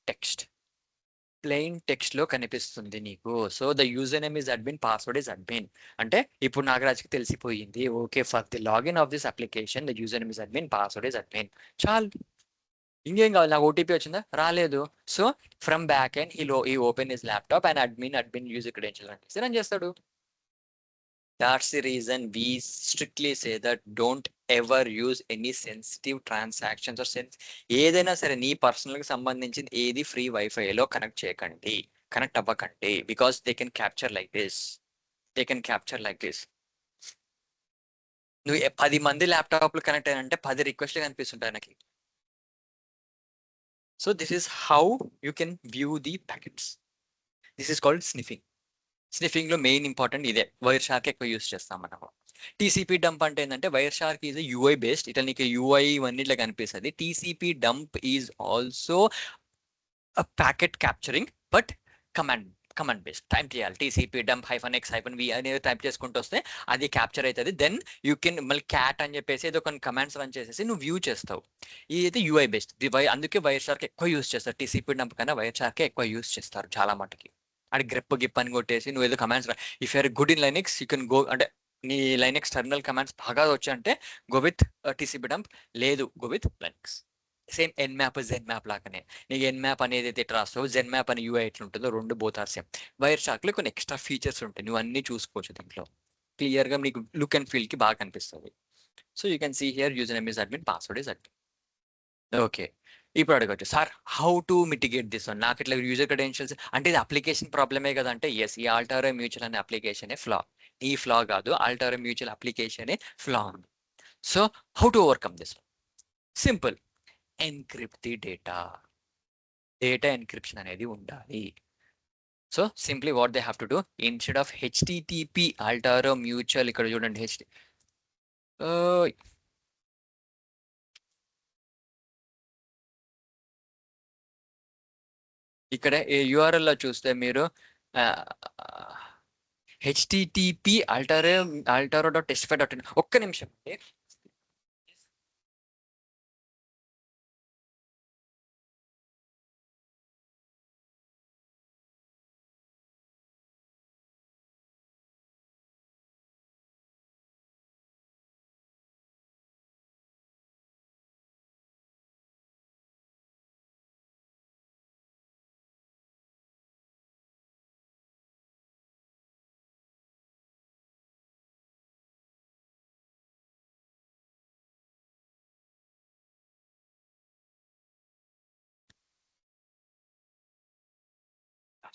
text లో కనిపిస్తుంది నీకు. So the user name is admin, password is admin. అంటే ఇప్పుడు నాగరాజ్కి తెలిసిపోయింది. Okay, for the login of this application the user name is admin, password is admin. చాలు. ఇంకేం కావాలి? నాకు ఓటీపీ వచ్చిందా? రాలేదు. సో ఫ్రమ్ బ్యాక్ అండ్ ఈ open his laptop and admin user credential అంటే రన్ చేస్తాడు. That's the reason we strictly say that don't ever use any sensitive transactions or ఏదైనా సరే నీ పర్సనల్ కి సంబంధించింది ఏది ఫ్రీ వైఫైలో కనెక్ట్ చేయకండి, కనెక్ట్ అవ్వకండి. Because they can capture like this. నువ్వు 10 మంది ల్యాప్టాప్లు కనెక్ట్ అయ్యానంటే 10 రిక్వెస్ట్లు కనిపిస్తుంటాయి నాకు. So this is how you can view the packets. This is called sniffing. Sniffing లో మెయిన్ ఇంపార్టెంట్ ఇదే. వైర్ షార్క్ ఎక్కువ యూస్ చేస్తాం మనం. టీసీపీ డంప్ అంటే ఏంటంటే wire shark is UI based. ఇట్లా నీకు యూఐ ఇవన్నీ ఇట్లా కనిపిస్తుంది. TCP dump is also packet capturing but command based. Type చేయాలి టీసీపీ డంప్ -x-v అనేది టైప్ చేసుకుంటూ వస్తే అది క్యాప్చర్ అవుతుంది. దెన్ యూ కెన్ మళ్ళీ క్యాట్ అని చెప్పేసి ఏదో కొన్ని కమాండ్స్ రన్ చేసేసి నువ్వు వ్యూ చేస్తావు. ఇది యూఐ బేస్డ్. అందుకే వైర్ షార్క్ ఎక్కువ యూస్ చేస్తారు. టీసీపీ డంప్ కన్నా వైర్ షార్కే ఎక్కువ యూస్ చేస్తారు చాలా మటుకి. అది గ్రిప్ గిప్ అని కొట్టేసి నువ్వు ఏదో commands if you're good in Linux you can go, అంటే నీ లైనెక్స్ టెర్మినల్ కమాండ్స్ బాగా వచ్చాయంటే గో విత్ టీసీపీ డంప్. లేదు, go with Linux. Same Nmap Zenmap లాగానే. నీకు ఎన్మ్యాప్ అనేది అయితే ఇట్లా రాస్తావు, జెన్మ్యాప్ అని యూఐ ఎట్లా ఉంటుందో రెండు both are same. Wireshark లో కొన్ని ఎక్స్ట్రా ఫీచర్స్ ఉంటాయి, నువ్వు అన్ని చూసుకోవచ్చు దీంట్లో. క్లియర్ గా నీకు లుక్ అండ్ ఫీల్ కి బాగా కనిపిస్తుంది. So you can see here user name is admin, password is admin. Okay. ఇప్పుడు అడగచ్చు, sir how to mitigate this one? నాకు ఇట్లా యూజర్ క్రెడెన్షియల్స్ అంటే ఇది అప్లికేషన్ ప్రాబ్లమే కదా అంటే ఎస్, ఈ ఆల్టారో మ్యూచువల్ అనే అప్లికేషన్ ఫ్లా. ఈ ఫ్లా కాదు, ఆల్టారో మ్యూచువల్ అప్లికేషన్ ఫ్లా ఉంది. So how to overcome this? Simple, encrypt the data. Data encryption అనేది ఉండాలి. So simply what they have to do, instead of HTTP Altoro Mutual, ఇక్కడ చూడండి ఇక్కడ యూఆర్ఎల్ లో చూస్తే మీరు హెచ్టిటిపి altaro.testfy.in. ఒక్క నిమిషం అండి.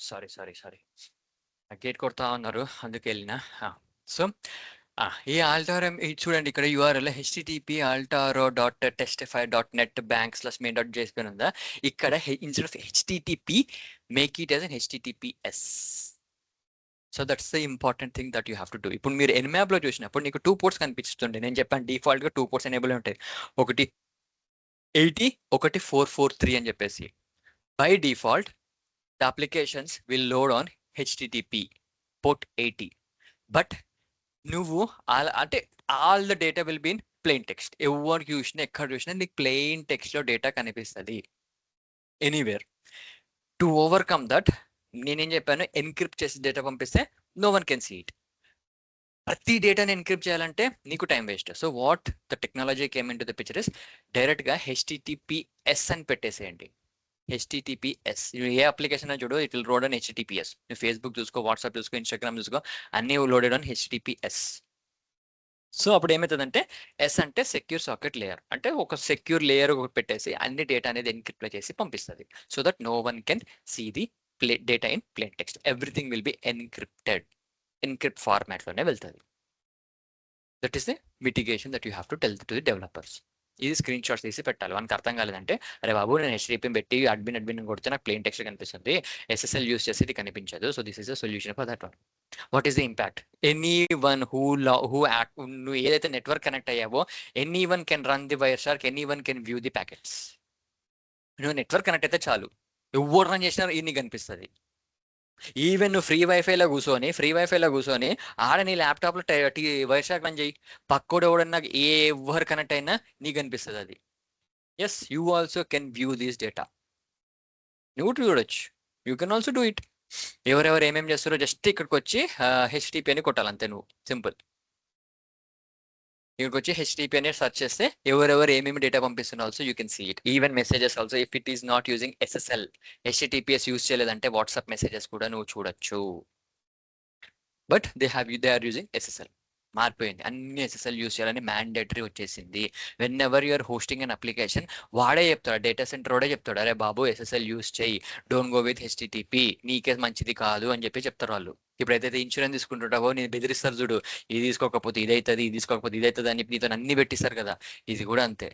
సారీ గేట్ కొడతా ఉన్నారు అందుకు వెళ్ళిన. సో ఈ ఆల్టారో చూడండి, ఇక్కడ యూఆర్ఎల్ http://altaro.testify.net/main.jsp ఉందా. ఇక్కడ instead of HTTP make it as an https. So that's the important thing that you have to do. ఇప్పుడు మీరు ఎన్మ్యాప్ లో చూసినప్పుడు నీకు 2 పోర్ట్స్ కనిపిస్తుండే. నేను చెప్పాను డిఫాల్ట్ గా 2 పోర్ట్స్ ఎనేబుల్ ఉంటాయి, ఒకటి 80, ఒకటి 443 అని చెప్పేసి. By default the applications will load on HTTP port 80. But నువ్వు అంటే all the data will be in plain text. ఎవరు చూసినా ఎక్కడ చూసినా నీకు ప్లెయిన్ టెక్స్ట్ లో డేటా కనిపిస్తుంది ఎనీవేర్. టు ఓవర్కమ్ దట్ నేనేం చెప్పాను, ఎన్క్రిప్ట్ చేసి డేటా పంపిస్తే నో వన్ కెన్ సీ ఇట్. ప్రతి డేటాని ఎన్క్రిప్ట్ చేయాలంటే నీకు time waste. So what the technology came in to the picture is direct గా హెచ్టిటిపిఎస్ అని పెట్టేసేయండి. హెచ్టిటిపిఎస్ ఏ అప్లికేషన్ చూడు, it will load on HTTPS. నువ్వు ఫేస్బుక్ చూసుకో, వాట్సాప్ చూసుకో, ఇన్స్టాగ్రామ్ చూసుకో, అన్ని లోడెడ్ ఆన్ హెచ్టిటిపిఎస్. సో అప్పుడు ఏమవుతుందంటే ఎస్ అంటే సెక్యూర్ సాకెట్ లేయర్, అంటే ఒక సెక్యూర్ లేయర్ పెట్టేసి అన్ని డేటా అనేది ఎన్క్రిప్ట్ చేసి పంపిస్తుంది. So that no one can see the data in plain text. Everything will be encrypted. Encrypt format లోనే వెళ్తుంది. That is the mitigation that you have to tell to the developers. ఇది స్క్రీన్ షాట్స్ తీసి పెట్టాలి. మనకు అర్థం కాలేదంటే, అరే బాబు నేను హెచ్టిటిపి పెట్టి అడ్మిన్ కొడితే నాకు ప్లెయిన్ టెక్స్ట్ కనిపిస్తుంది, ఎస్ఎస్ఎల్ యూస్ చేసి ఇది కనిపించదు, so this is the solution for that one. What is the impact? Any one who నువ్వు ఏదైతే నెట్వర్క్ కనెక్ట్ అయ్యావో, any one can run the Wireshark, any one can view the packets. నువ్వు నెట్వర్క్ కనెక్ట్ అయితే చాలు, ఎవరు రన్ చేసినా ఇది నీకు కనిపిస్తుంది. ఈవెన్ నువ్వు ఫ్రీ వైఫైలో కూర్చొని ఆడ నీ ల్యాప్టాప్లో వైర్ షార్క్ రన్ చేయి, పక్కోడు ఎవడన్నా ఎవరు కనెక్ట్ అయినా నీకు కనిపిస్తుంది అది. Yes, you also can view this data. నువ్వు చూడొచ్చు, you can also do it. ఎవరెవరు ఏమేమి చేస్తారో జస్ట్ ఇక్కడికి వచ్చి హెచ్టిపి అని కొట్టాలి అంతే, నువ్వు సింపుల్. ఇక్కడికి వచ్చి హెచ్టిపి అని సెర్చ్ చేస్తే ఎవరెవరు ఏమేమి డేటా పంపిస్తున్నారు also you can see it. Even messages also, if it is not using SSL, HTTPS use చేయలేదంటే వాట్సాప్ మెసేజెస్ కూడా నువ్వు చూడొచ్చు. But they are using SSL. మారిపోయింది, అన్ని ఎస్ఎస్ఎల్ యూజ్ చేయాలని మ్యాండేటరీ వచ్చేసింది. Whenever you're hosting an application, వాడే చెప్తాడు, డేటా సెంటర్ వాడే చెప్తాడు, అరే బాబు ఎస్ఎస్ఎల్ యూజ్ చేయి, డోంట్ గో విత్ హెచ్టిటిపి, నీకే మంచిది కాదు అని చెప్పి చెప్తారు వాళ్ళు. ఇప్పుడు ఏదైతే ఇన్సూరెన్స్ తీసుకుంటుంటావో నేను బెదిరిస్తారు చూడు, ఇది తీసుకోకపోతే ఇదైతుంది, ఇది తీసుకోకపోతే ఇదైతుంది అని చెప్పి నీతో అన్ని పెట్టిస్తారు కదా, ఇది కూడా అంతే.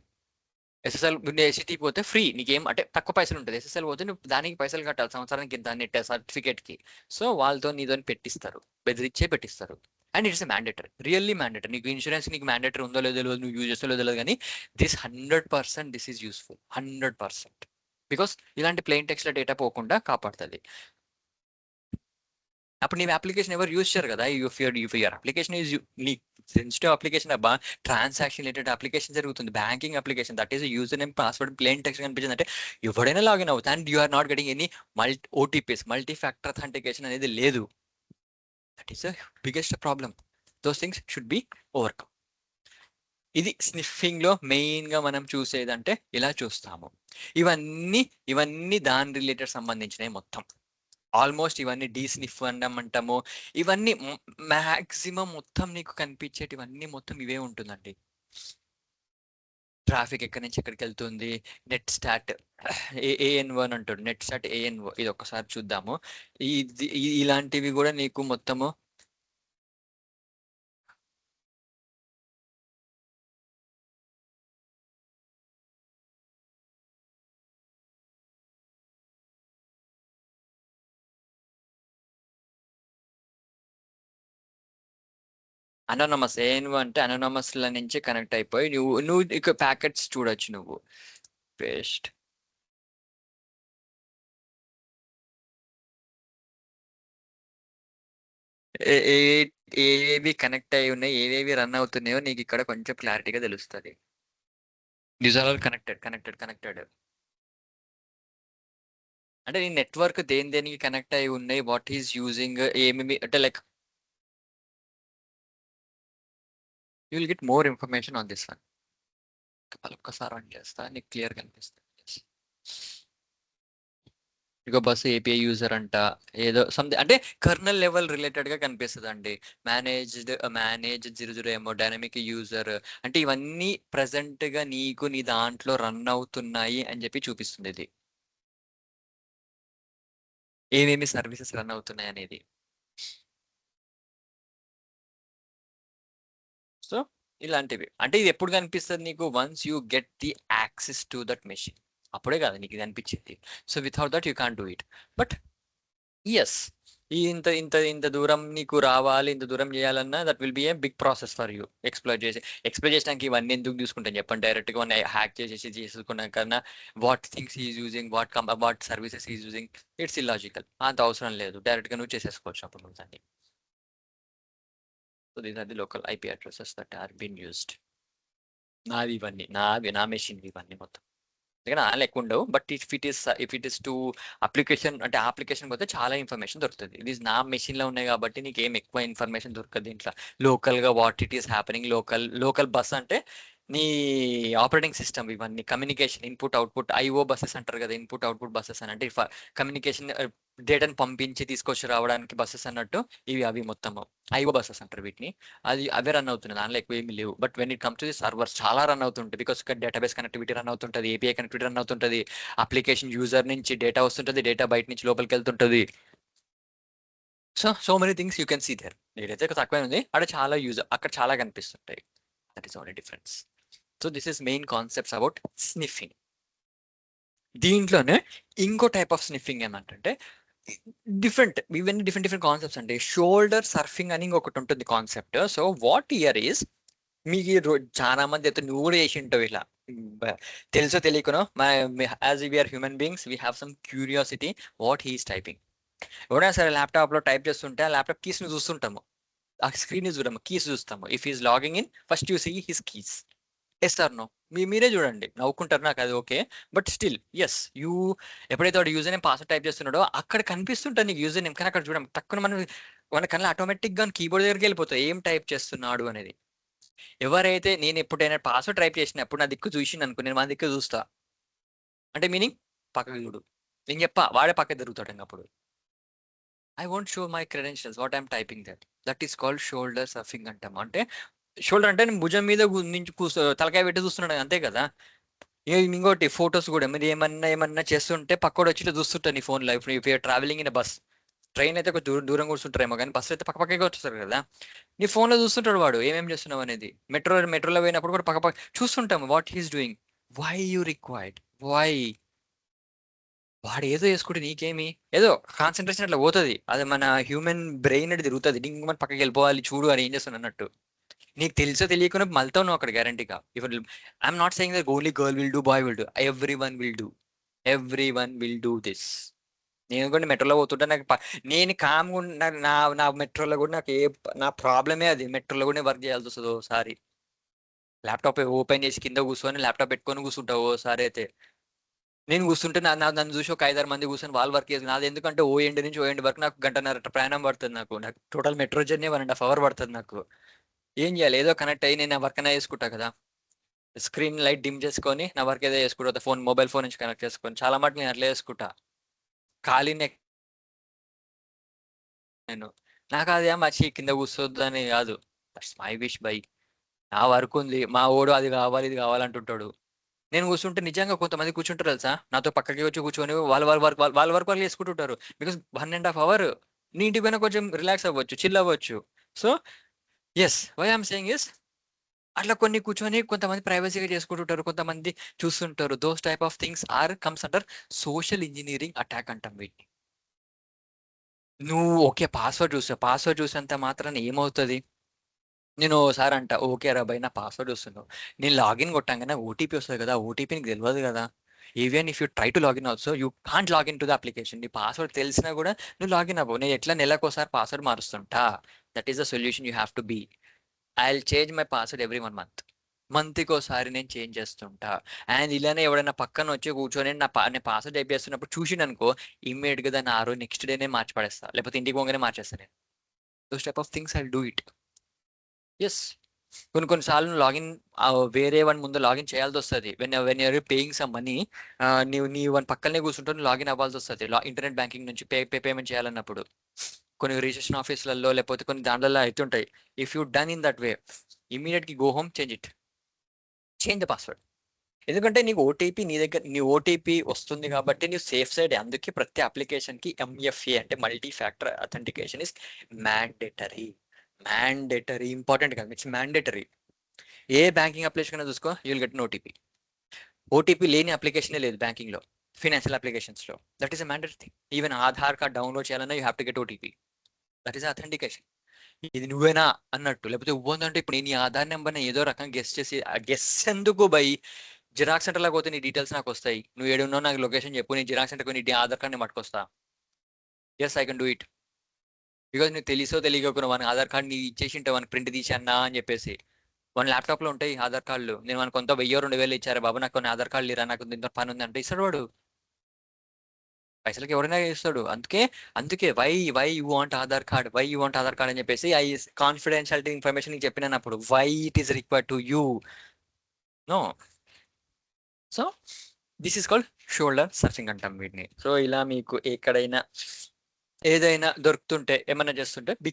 ఎస్ఎస్ఎల్ హెచ్టిటిపి పోతే ఫ్రీ, నీకేం అంటే తక్కువ పైసలు ఉంటుంది. ఎస్ఎస్ఎల్ పోతే నువ్వు దానికి పైసలు కట్టాలి సంవత్సరానికి ఇంత నెట్ సర్టిఫికేట్కి. సో వాళ్ళతో నీతో పెట్టిస్తారు, బెదిరించే పెట్టిస్తారు. And it's mandatory, really mandatory. నీకు ఇన్సూరెన్స్ నీకు మ్యాండేటరీ ఉందో లేదో తెలియదు, నువ్వు యూజ్ చేస్తో తెలియదు, కానీ this 100% this is useful, 100%. Because ఇలాంటి ప్లెయిన్ టెక్స్ట్ల డేటా పోకుండా కాపాడుతుంది. అప్పుడు నీ అప్లికేషన్ ఎవరు యూజ్ చేయరు కదా. ఇఫ్ యువర్ అప్లికేషన్ ఈజ్ నీ సెన్సిటివ్ అప్లికేషన్, అబ్బా ట్రాన్సాక్షన్ రిలేటెడ్ అప్లికేషన్ జరుగుతుంది, banking application, that is user name password plain text కనిపించింది అంటే ఎవడైనా లాగిన్ అవుతుంది. And you are not getting any OTPs, multi factor authentication అనేది లేదు. That is the biggest problem. Those things should be overcome. ఇది స్నిఫింగ్ లో మెయిన్ గా మనం చూసేదంటే ఇలా చూస్తాము. ఇవన్నీ దాని రిలేటెడ్ సంబంధించినవి మొత్తం. ఆల్మోస్ట్ ఇవన్నీ డీ స్నిఫ్ అంటాము. ఇవన్నీ మ్యాక్సిమం మొత్తం నీకు కనిపించేటివన్నీ మొత్తం ఇవే ఉంటుందండి. ట్రాఫిక్ ఎక్కడి నుంచి ఎక్కడికి వెళ్తుంది, నెట్ స్టాట్ ఏఎన్ఓ అని అంటాడు, నెట్ స్టాట్ ఏఎన్ఓ, ఇది ఒక్కసారి చూద్దాము. ఇలాంటివి కూడా నీకు మొత్తము అనోనమస్. ఏఎన్ఓ అంటే అనోనమస్ ల నుంచి కనెక్ట్ అయిపోయి నువ్వు ఇక ప్యాకెట్స్ చూడొచ్చు. నువ్వు పేస్ట్ ఏవి కనెక్ట్ అయి ఉన్నాయి, ఏవేవి రన్ అవుతున్నాయో నీకు ఇక్కడ కొంచెం క్లారిటీగా తెలుస్తుంది. These are all connected. అంటే నీ నెట్వర్క్ దేనికి కనెక్ట్ అయి ఉన్నాయి, వాట్ ఈస్ యూజింగ్, ఏమేమి అంటే like you will get more information on this one. ఒక్కసారి రన్ చేస్తా, నీకు క్లియర్ కనిపిస్తుంది. ఇక బస్సు ఏపీఐ యూజర్ అంట, ఏదో సంథింగ్ అంటే కర్నల్ లెవెల్ రిలేటెడ్ గా కనిపిస్తుంది అండి. మేనేజ్ 00 ఏమో డైనమిక్ యూజర్ అంటే ఇవన్నీ ప్రెసెంట్ గా నీకు నీ దాంట్లో రన్ అవుతున్నాయి అని చెప్పి చూపిస్తుంది ఇది, ఏమేమి సర్వీసెస్ రన్ అవుతున్నాయి అనేది. సో ఇలాంటివి అంటే ఇది ఎప్పుడు కనిపిస్తుంది నీకు, once you get the access to that machine, అప్పుడే కదా నీకు ఇది అనిపించింది. So without that you can't do it. But yes, ఇంత ఇంత ఇంత దూరం నీకు రావాలి, ఇంత దూరం చేయాలన్నా that will be a big process for you. Explore చేసడానికి ఇవన్నీ ఎందుకు తీసుకుంటాను చెప్పండి. డైరెక్ట్గా ఉన్న హ్యాక్ చేసుకున్న కన్నా what things is using, what services is using, it's illogical. అంత అవసరం లేదు, డైరెక్ట్గా నువ్వు చేసేసుకోవచ్చు అప్పుడు నువ్వు దాన్ని. So these are the local IP addresses that are been used. నావి ఇవన్నీ, నా మెషిన్ ఇవన్నీ మొత్తం దగ్గర ఎక్కువ ఉండవు. But if it is to application అంటే అప్లికేషన్ పోతే చాలా ఇన్ఫర్మేషన్ దొరుకుతుంది. ఇది నా మెషిన్ లో ఉన్నాయి కాబట్టి నీకు ఏం ఎక్కువ ఇన్ఫర్మేషన్ దొరకదు దీంట్లో. లోకల్ గా what it is happening, local bus అంటే నీ ఆపరేటింగ్ సిస్టమ్, ఇవన్నీ communication, input output, IO buses అంటారు కదా, ఇన్పుట్ అవుట్పుట్ బస్సెస్ అని అంటే కమ్యూనికేషన్ డేటాను పంపించి తీసుకొచ్చి రావడానికి బస్సెస్ అన్నట్టు అవి మొత్తం ఐఓ బస్సెస్ అంటారు వీటిని. అవే రన్ అవుతున్నాయి, దానిలో ఎక్కువ ఏమి లేవు. But when it comes to the servers చాలా రన్ అవుతుంటుంది, బికాస్ ఇక్కడ డేటాబేస్ కనెక్టివిటీ రన్ అవుతుంటుంది, ఏపీఐ కనెక్టివిటీ రన్ అవుతుంటుంది, అప్లికేషన్ యూజర్ నుంచి డేటా వస్తుంటుంది, డేటా బయట నుంచి లోపలికి వెళ్తుంటుంది. So many things you can see there. నేనైతే తక్కువే ఉంది, అక్కడ చాలా యూజ్, అక్కడ చాలా కనిపిస్తుంటాయి. That is only difference. So this is main concepts about sniffing. దీంట్లోనే ఇంకో టైప్ ఆఫ్ స్నిఫింగ్ ఏమంటే డిఫరెంట్, ఇవన్నీ డిఫరెంట్ డిఫరెంట్ కాన్సెప్ట్స్ అండి. షోల్డర్ సర్ఫింగ్ అని ఇంకొకటి ఉంటుంది concept. So what year is, మీకు చాలా మంది అయితే నువ్వు కూడా చేసి ఉంటావు ఇలా, తెలుసో తెలియకనో. As we are human beings we have some curiosity what he's typing. ఎవరైనా సరే ల్యాప్టాప్ లో టైప్ చేస్తుంటే ఆ ల్యాప్టాప్ కీస్ ని చూస్తుంటాము, ఆ స్క్రీన్ ని చూడము, కీస్ చూస్తాము. If is logging in first you see his keys. Yes or no? మీరే చూడండి, నవ్వుకుంటారు, నాకు అది okay. But still yes, you ఎప్పుడైతే వాడు యూజర్ నేమ్ పాస్వర్డ్ టైప్ చేస్తున్నాడో అక్కడ కనిపిస్తుంటుంది నీకు యూజర్ నేమ్, కానీ అక్కడ చూడం తక్కువ మన కన్నా ఆటోమేటిక్ గా కీబోర్డ్ దగ్గరికి వెళ్ళిపోతాయి ఏం టైప్ చేస్తున్నాడు అనేది. ఎవరైతే నేను ఎప్పుడైనా పాస్వర్డ్ టైప్ చేసినప్పుడు నా దిక్కు చూసింది అనుకో, నేను మా దిక్కు చూస్తా, అంటే మీనింగ్ పక్కకు చూడు, నేను చెప్పా వాడే పక్కకు తిరుగుతాడు. అప్పుడు I won't show my credentials what I'm typing that is called shoulder surfing అంటాం. అంటే షోల్డర్ అంటే నేను భుజం మీద నుంచి తలకాయ పెట్టి చూస్తున్నాడు అంతే కదా. ఇంకోటి ఫొటోస్ కూడా మీరు ఏమన్నా చేస్తుంటే పక్కోడు వచ్చి చూస్తుంటారు నీ ఫోన్ లో. ఇప్పుడు if travelling in bus, train అయితే కొంచెం దూరం కూర్చుంటారేమో, కానీ బస్సు అయితే పక్కపక్కగా వచ్చేస్తారు కదా. నీ ఫోన్ లో చూస్తుంటాడు వాడు ఏమేం చేస్తున్నావు అనేది. మెట్రోలో పోయినప్పుడు కూడా పక్క చూస్తుంటాము what he's doing. Why you required, why? వాడు ఏదో చేసుకుంటే నీకేమి, ఏదో కాన్సన్ట్రేషన్ అట్లా పోతుంది. అది మన హ్యూమన్ బ్రెయిన్ అది తిరుగుతుంది, ఇంక మన పక్కకి వెళ్ళిపోవాలి చూడు అని ఏం చేస్తాను అన్నట్టు. నీకు తెలుసో తెలియకుండా మళ్తావు నువ్వు అక్కడ గ్యారంటీగా. ఇవర్ I'm not saying that only girl will do, bye will do, every one will do this. నేను కూడా మెట్రోలో పోతుంటే నాకు నేను కామ్గా నా మెట్రోలో కూడా నాకు నా ప్రాబ్లమే అది. మెట్రోలో కూడా వర్క్ చేయాల్సి వస్తుంది ఓసారి. ల్యాప్టాప్ ఓపెన్ చేసి కింద కూర్చొని ల్యాప్టాప్ పెట్టుకొని కూర్చుంటావు ఓసారి అయితే. నేను కూర్చుంటే నన్ను చూసి ఒక 5-6 మంది కూర్చొని వాళ్ళు వర్క్ చేసి, నాది ఎందుకంటే ఓ ఎండ్ నుంచి ఓ ఎండ్ వరకు నాకు 1.5 ప్రయాణం పడుతుంది. నాకు టోటల్ మెట్రో జర్నీ 1.5 అవర్ పడుతుంది నాకు. ఏం చేయాలి, ఏదో కనెక్ట్ అయ్యి నేను నా వర్క్ అయినా చేసుకుంటా కదా. స్క్రీన్ లైట్ డిమ్ చేసుకొని నా వర్క్ ఏదో చేసుకుంటా, మొబైల్ ఫోన్ నుంచి కనెక్ట్ చేసుకొని. చాలా మటుకు నేను అట్లా చేసుకుంటా ఖాళీనే. నేను నాకు అది మర్చి కింద కూర్చోద్దని కాదు, దట్స్ మై విష్ బై. నా వర్క్ ఉంది, మా ఓడు అది కావాలి ఇది కావాలంటుంటాడు. నేను కూర్చుంటే నిజంగా కొంతమంది కూర్చుంటారు తెలుసా, నాతో పక్కకి వచ్చి కూర్చొని వాళ్ళ వర్క్ వాళ్ళు చేసుకుంటుంటారు. బికాస్ 1.5 అవర్ నీ ఇంటికి పోయినా కొంచెం రిలాక్స్ అవ్వచ్చు, చిల్ అవ్వచ్చు. So yes, why I'm saying is, అట్లా కొన్ని కూర్చొని కొంతమంది ప్రైవసీగా చేసుకుంటుంటారు, కొంతమంది చూస్తుంటారు. Those type of things are comes under social engineering attack అంటాం వీటిని. నువ్వు ఓకే పాస్వర్డ్ చూసేంత మాత్రాన ఏమవుతుంది. నేను ఓసారి అంట, ఓకే రా భయ్ నా పాస్వర్డ్ వస్తున్నావు, నేను లాగిన్ కొట్టాగానే ఓటీపీ వస్తుంది కదా, ఓటీపీ నీకు తెలియదు కదా. Even if you try to login also you can't login to the application. నీ పాస్వర్డ్ తెలిసినా కూడా నువ్వు లాగిన్ అవ్వవు. నేను ఎట్లా నెలకోసారి password మారుస్తుంటా. That is the solution you have to be. I will change my password every 1 month. మంత్కి ఒకసారి నేను చేంజ్ చేస్తుంటా. అండ్ ఇలానే ఎవడైనా పక్కన వచ్చి కూర్చొని నేను పాస్వర్డ్ టైప్ చేస్తున్నప్పుడు చూసిననుకో, ఇమ్మీడియట్గా దాన్ని ఆ రోజు నెక్స్ట్ డేనే మార్చి పడేస్తా, లేకపోతే ఇంటికి పోగానే మార్చేస్తాను నేను. Those type of things I do it. Yes, కొన్నిసార్లు లాగిన్ వేరే వన్ ముందు లాగిన్ చేయాల్సి వస్తుంది. When you're paying some money, నీ వన్ పక్కనే కూర్చుంటే లాగిన్ అవ్వాల్సి వస్తుంది ఇంటర్నెట్ బ్యాంకింగ్ నుంచి పేమెంట్ చేయాలన్నప్పుడు. కొన్ని రిజిస్ట్రేషన్ ఆఫీసులలో లేకపోతే కొన్ని దాంట్లో అవుతుంటాయి. If you done in that వే, ఇమీడియట్గా go home, change the password. ఎందుకంటే నీకు ఓటీపీ నీ ఓటీపీ వస్తుంది కాబట్టి నీవు సేఫ్ సైడ్. అందుకే ప్రతి అప్లికేషన్కి MFA అంటే multi factor authentication is mandatory. Important కాదు, it's mandatory. A banking application చూసుకో, you will get OTP. OTP లేని అప్లికేషనే లేదు బ్యాంకింగ్లో, financial అప్లికేషన్స్లో. That is a mandatory thing. Even Aadhaar card download చేయాలన్నా you have to get OTP. That is authentication. ఇది నువ్వేనా అన్నట్టు, లేకపోతే ఇవ్వదంటే ఇప్పుడు నీ ఆధార్ నెంబర్ ఏదో రకంగా గెస్ చేసి, గెస్ ఎందుకు బై, జిరాక్స్ సెంటర్లోకి పోతే నీ డీటెయిల్స్ నాకు వస్తాయి. నువ్వు ఏడున్నావు నాకు లొకేషన్ చెప్పు, నీ జిరాక్స్ సెంటర్కి నీ ఆధార్ కార్డ్ని పట్టుకొస్తా. Yes, I can do it. Because నీకు తెలుసో తెలియకుండా మన ఆధార్ కార్డ్ నీ ఇచ్చేసి ఉంటే మనకి ప్రింట్ తీసి అన్నా అని చెప్పేసి. మన ల్యాప్టాప్లో ఉంటాయి ఆధార్ కార్డులు. నేను మనకు కొంత 1000-2000 ఇచ్చారు బాబు, నాకు కొన్ని ఆధార్ కార్డులు ఇరా, నాకు దీంతో పని ఉంది అంటే ఇస్తాడు వాడు. పైసలకి ఎవరైనా ఇస్తాడు. అందుకే why you want Aadhaar card అని చెప్పేసి ఐ కాన్ఫిడెన్షియాలిటీ ఇన్ఫర్మేషన్ నీకు చెప్పినప్పుడు why it is required to you. No. So this is called shoulder surfing అంటాం వీటిని. సో ఇలా మీకు ఎక్కడైనా ఏదైనా దొరుకుతుంటే ఏమన్నా చేస్తుంటే బీ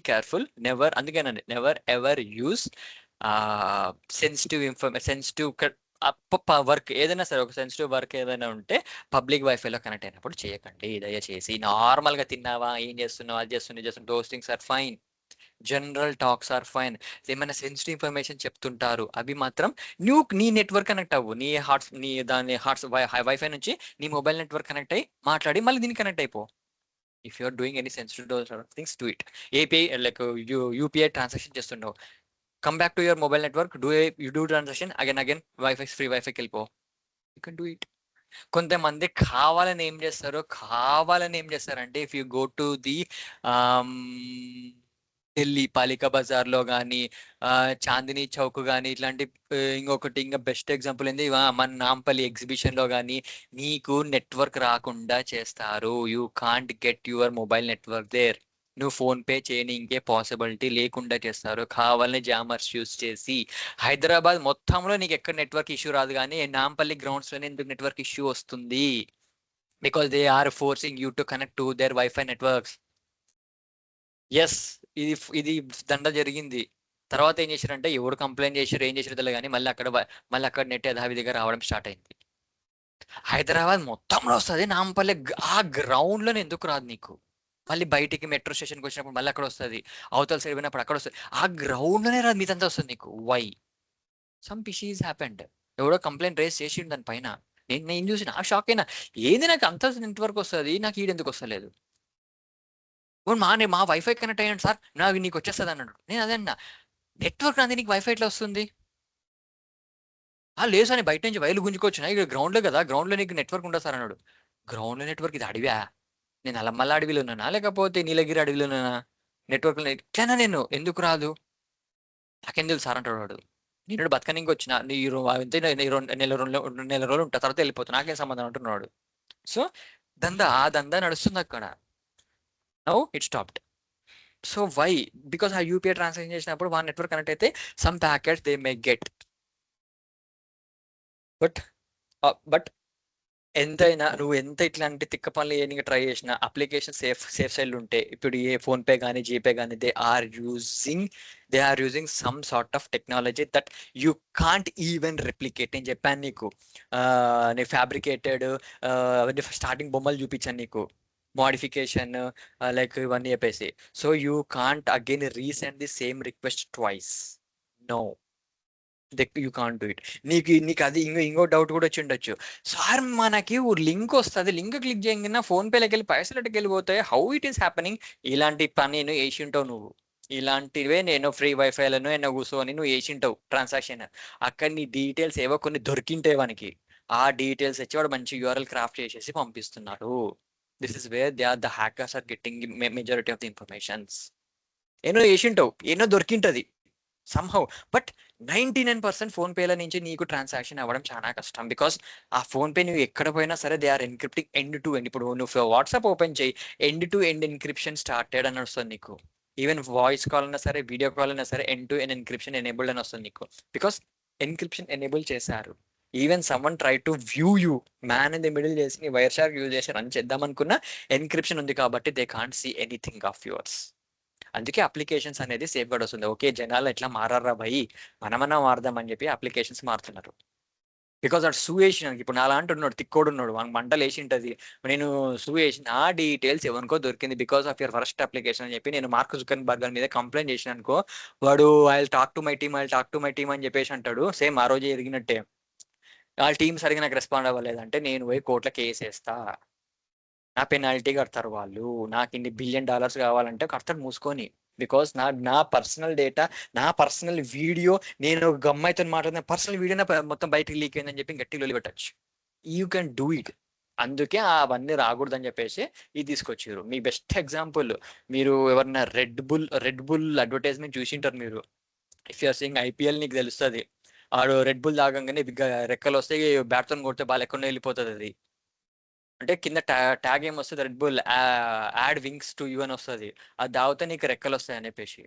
కేర్ఫుల్. నెవర్, అందుకేనండి, never ever use sensitive work ఏదైనా సరే, ఒక సెన్సిటివ్ వర్క్ ఏదైనా ఉంటే పబ్లిక్ వైఫైలో కనెక్ట్ అయినప్పుడు చేయకండి దయచేసి. నార్మల్గా తిన్నావా, ఏం చేస్తున్నావు, అది చేస్తున్నావు, ఇది చేస్తున్నావు, those things are fine. General talks are fine. ఏమైనా సెన్సిటివ్ ఇన్ఫర్మేషన్ చెప్తుంటారు, అవి మాత్రం నువ్వు నీ నెట్వర్క్ కనెక్ట్ అవ్వు, నీ దాని వైఫై నుంచి నీ మొబైల్ నెట్వర్క్ కనెక్ట్ అయ్యి మాట్లాడి మళ్ళీ దీనికి కనెక్ట్ అయిపో. If you are doing any sensitive things do it. API like UPI transaction చేస్తుండవు, come back to your mobile network, do transaction again free వైఫైకి వెళ్ళిపో. You can do it. కొంతమంది కావాలని ఏం చేస్తారంటే, if you go to the Delhi Palika బజార్లో కానీ, చాందినీ చౌక్ కానీ, ఇట్లాంటి ఇంకొకటి ఇంకా బెస్ట్ ఎగ్జాంపుల్ ఏంది, మన నాంపల్లి ఎగ్జిబిషన్లో కానీ నీకు నెట్వర్క్ రాకుండా చేస్తారు. You can't get your mobile network there. నువ్వు ఫోన్ పే చేయనీకే పాసిబిలిటీ లేకుండా చేస్తారు, కావాలని జామర్స్ యూస్ చేసి. హైదరాబాద్ మొత్తంలో నీకు ఎక్కడ నెట్వర్క్ ఇష్యూ రాదు, కానీ నాంపల్లి గ్రౌండ్స్లోనే ఎందుకు నెట్వర్క్ ఇష్యూ వస్తుంది? Because they are forcing you to connect to their wifi networks. Yes, ఇది దండ జరిగింది. తర్వాత ఏం చేశారంటే, ఎవరు కంప్లైంట్ చేశారు, ఏం చేశారు తెలియదు కానీ మళ్ళీ అక్కడ నెట్ యథావిధిగా రావడం స్టార్ట్ అయింది. హైదరాబాద్ మొత్తంలో వస్తుంది, నాంపల్లి ఆ గ్రౌండ్లోనే ఎందుకు రాదు నీకు? మళ్ళీ బయటికి మెట్రో స్టేషన్కి వచ్చినప్పుడు మళ్ళీ అక్కడ వస్తుంది, అవతల సైడ్ పోయినప్పుడు అక్కడ వస్తుంది, ఆ గ్రౌండ్లోనే రాదు, మీదంతా వస్తుంది నీకు. వై? Some issues happened. ఎవడో కంప్లైంట్ రేస్ చేసిండు దానిపైన. నేను చూసి నాకు షాక్ అయినా, ఏంది నాకు అంత నెట్వర్క్ వస్తుంది, నాకు ఈడెందుకు వస్తలేదు? మా వైఫై కనెక్ట్ అయ్యాను సార్, నీకు వచ్చేస్తుంది అన్నాడు. నేను అదే అన్నా, నెట్వర్క్ నాది, నీకు వైఫై ఎట్లా వస్తుంది? లేదు సార్, బయట నుంచి వైర్లు గుంజుకోవచ్చు, ఇక్కడ గ్రౌండ్లో కదా, గ్రౌండ్లో నీకు నెట్వర్క్ ఉండదు సార్ అన్నాడు. గ్రౌండ్లో నెట్వర్క్, ఇది అడవియా? నేను అలమల్ల అడవిలో ఉన్నానా, లేకపోతే నీలగిరి అడవిలో ఉన్నానా? నెట్వర్క్ ఎట్లైనా నేను ఎందుకు రాదు? నాకేం తెలుసు సార్ అంటాడు వాడు. నేను బతకనికి వచ్చిన నెల రోజులు ఉంటా, తర్వాత వెళ్ళిపోతా, నాకేం సంబంధం అంటున్నాడు. సో ఆ దందా నడుస్తుంది అక్కడ. Now it stopped. So why? Because ఆ యూపీఐ ట్రాన్సాక్షన్ చేసినప్పుడు వాళ్ళ నెట్వర్క్ కనెక్ట్ అయితే some packets they may get. But ఎంతైనా నువ్వు ఎంత ఇట్లాంటి తిక్క పనులు ఏనికి ట్రై చేసినా, అప్లికేషన్ సేఫ్ సైడ్ ఉంటే, ఇప్పుడు ఏ ఫోన్పే కానీ జీపే కానీ they are using some sort of technology that you can't even replicate. నేను చెప్పాను నీకు, నీ ఫ్యాబ్రికేటెడ్ స్టార్టింగ్ బొమ్మలు చూపించాను నీకు, మోడిఫికేషన్ లైక్ ఇవన్నీ చెప్పేసి. So you can't again resend the same request twice. No, you can't do it. నీకు అది ఇంకో డౌట్ కూడా వచ్చి ఉండొచ్చు, సార్ మనకి లింక్ వస్తుంది, లింక్ క్లిక్ చేయగానే ఫోన్ పేలోకి వెళ్ళి పైసలు ఎట్టుకు వెళ్ళిపోతాయి, హౌ ఇట్ ఈస్ హ్యాపెనింగ్? ఇలాంటి పని నేను వేసింటావు నువ్వు, ఇలాంటివే నేను ఫ్రీ వైఫైలను ఎన్నో కూర్చొని నువ్వు వేసింటావు ట్రాన్సాక్షన్. అక్కడ నీ డీటెయిల్స్ ఏవో కొన్ని దొరికింటాయి వానికి, ఆ డీటెయిల్స్ వచ్చి వాడు మంచి యూఆర్ఎల్ క్రాఫ్ట్ చేసేసి పంపిస్తున్నారు. This is where the hackers are getting majority of the informations. ఎన్నో వేసింటావు, ఎన్నో దొరికింటది సంహౌ. బట్ 99% ఫోన్ పేల నుంచి నీకు ట్రాన్సాక్షన్ అవ్వడం చాలా కష్టం, బికాస్ ఆ ఫోన్ పే నువ్వు ఎక్కడ పోయినా సరే they are ఎన్క్రిప్టింగ్ end to end. ఇప్పుడు నువ్వు వాట్సాప్ ఓపెన్ చేయి, end to end encryption started అని వస్తుంది నీకు. ఈవెన్ వాయిస్ కాల్ అయినా సరే, వీడియో కాల్ అయినా సరే, end to end encryption enabled అని వస్తుంది నీకు, బికాస్ ఎన్క్రిప్షన్ ఎనేబుల్ చేశారు. Even someone try to view you, man in the middle చేసి నీ వైర్ షార్క్ యూజ్ చేసి రన్ చేద్దాం అనుకున్నా, ఎన్క్రిప్షన్ ఉంది కాబట్టి they can't see anything of yours. అందుకే అప్లికేషన్స్ అనేది సేఫ్ గార్డ్ వస్తుంది. ఓకే, జనాలు ఎట్లా మారారా భయ్, మనమన్నా మారదాం అని చెప్పి అప్లికేషన్స్ మారుతున్నారు. బికాస్ అటు సూ వేసిన, ఇప్పుడు నా లాంటి ఉన్నాడు, తిక్కోడు ఉన్నాడు, వానికి మంటలు వేసి ఉంటుంది, నేను సూ వేసిన, ఆ డీటెయిల్స్ ఎవరికో దొరికింది because of your first application అని చెప్పి నేను మార్క్ జుకర్బర్గ్ మీద కంప్లైంట్ చేసిన అనుకో, వాడు I talk to my team అని చెప్పేసి అంటాడు. సేమ్ ఆ రోజు ఎరిగినట్టే, వాళ్ళ టీం సరిగా నాకు రెస్పాండ్ అవ్వలేదంటే నేను పోయి కోర్టులో కేసు వేస్తా, నా పెనాల్టీ కడతారు వాళ్ళు, నాకు ఇన్ని $1 బిలియన్ కావాలంటే కడతారు మూసుకొని. బికాస్ నా పర్సనల్ డేటా, నా పర్సనల్ వీడియో, నేను ఒక అమ్మాయితో మాట్లాడిన పర్సనల్ వీడియో మొత్తం బయటకు లీక్ అయిందని చెప్పి గట్టిగా పెట్టచ్చు. You can do it. అందుకే అవన్నీ రాకూడదని చెప్పేసి ఇది తీసుకొచ్చారు. మీ బెస్ట్ ఎగ్జాంపుల్, మీరు ఎవరన్నా రెడ్ బుల్ అడ్వర్టైజ్మెంట్ చూసింటారు మీరు. ఇఫ్ యూఆర్ సీయింగ్ ఐపీఎల్ నీకు తెలుస్తుంది, ఆడు రెడ్ బుల్ తాగంగానే రెక్కలు వస్తే బ్యాట్తో కొడితే బాల్ ఎక్కడో వెళ్ళిపోతుంది. అది అంటే కింద ట్యాగ్ ఏం వస్తుంది, red bull add wings to you అని వస్తుంది, అది దాగితే నీకు రెక్కలు వస్తాయి అని చెప్పేసి.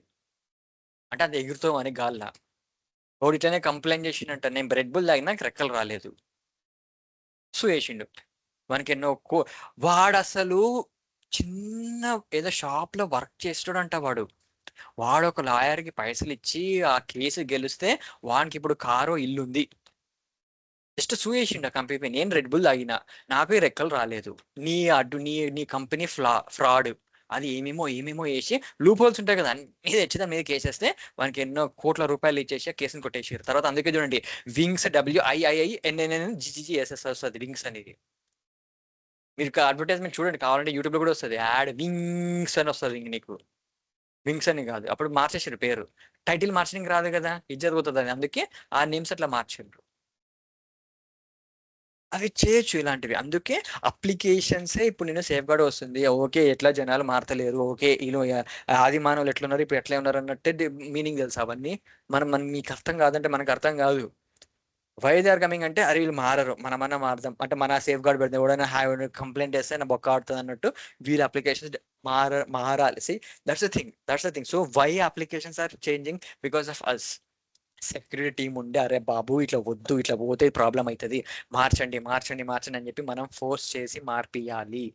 అంటే అది ఎగురుతావు అని గాల్లా. ఒకటి ఇట్లనే కంప్లైంట్ చేసిండంట, నేను రెడ్ బుల్ తాగినా నాకు రెక్కలు రాలేదు, సో వేసిండు. మనకి వాడు అసలు చిన్న ఏదో షాప్ లో వర్క్ చేస్తాడంట వాడు ఒక లాయర్కి పైసలు ఇచ్చి ఆ కేసు గెలిస్తే వానికి ఇప్పుడు కారు ఇల్లు ఉంది. జస్ట్ సూ చేసిండు ఆ కంపెనీ. నేను రెడ్ బుల్ తాగిన, నాకు రెక్కలు రాలేదు. నీ కంపెనీ ఫ్రాడ్, అది ఏమేమో వేసి లూప్ హోల్స్ ఉంటాయి కదా, అన్ని తెచ్చి దాని మీద కేసేస్తే వానికి ఎన్నో కోట్ల రూపాయలు ఇచ్చేసి ఆ కేసుని కొట్టేసారు. తర్వాత అందుకే చూడండి వింగ్స్ WIIINNNGGGSS వస్తుంది వింగ్స్ అనేది. మీరు అడ్వర్టైజ్మెంట్ చూడండి కావాలంటే యూట్యూబ్ లో కూడా వస్తుంది, యాడ్ వింగ్స్ అని వస్తుంది. నీకు వింగ్స్ అని కాదు, అప్పుడు మార్చేసారు పేరు. టైటిల్ మార్చడానికి రాదు కదా, ఇది జరుగుతుంది అని, అందుకే ఆ నేమ్స్ అట్లా మార్చారు. అవి చేయొచ్చు ఇలాంటివి. అందుకే అప్లికేషన్సే ఇప్పుడు నేను సేఫ్ గార్డ్ వస్తుంది. ఓకే, ఎట్లా జనాలు మారతలేరు, ఓకే వీళ్ళు ఆది మానవులు ఎట్లున్నారు ఇప్పుడు ఎట్లా ఉన్నారు అన్నట్టే మీనింగ్ తెలుసు అవన్నీ. మనం మీకు అర్థం కాదంటే మనకు అర్థం కాదు. వై దే ఆర్ కమింగ్ అంటే, అరే వీళ్ళు మారరు, మనమన్నా మారదాం అంటే మన సేఫ్ గార్డ్ పెడతాం, ఎవడైనా కంప్లైంట్ చేస్తే నా బొక్క ఆడుతుంది అన్నట్టు వీళ్ళ అప్లికేషన్స్ మారాలి. See that's the thing. So why applications are changing? Because of us. Security team ఉండి అరే బాబు ఇట్లా వద్దు, ఇట్లా పోతే ప్రాబ్లం అవుతుంది, మార్చండి మార్చండి మార్చండి అని చెప్పి మనం ఫోర్స్ చేసి మార్పియాలి.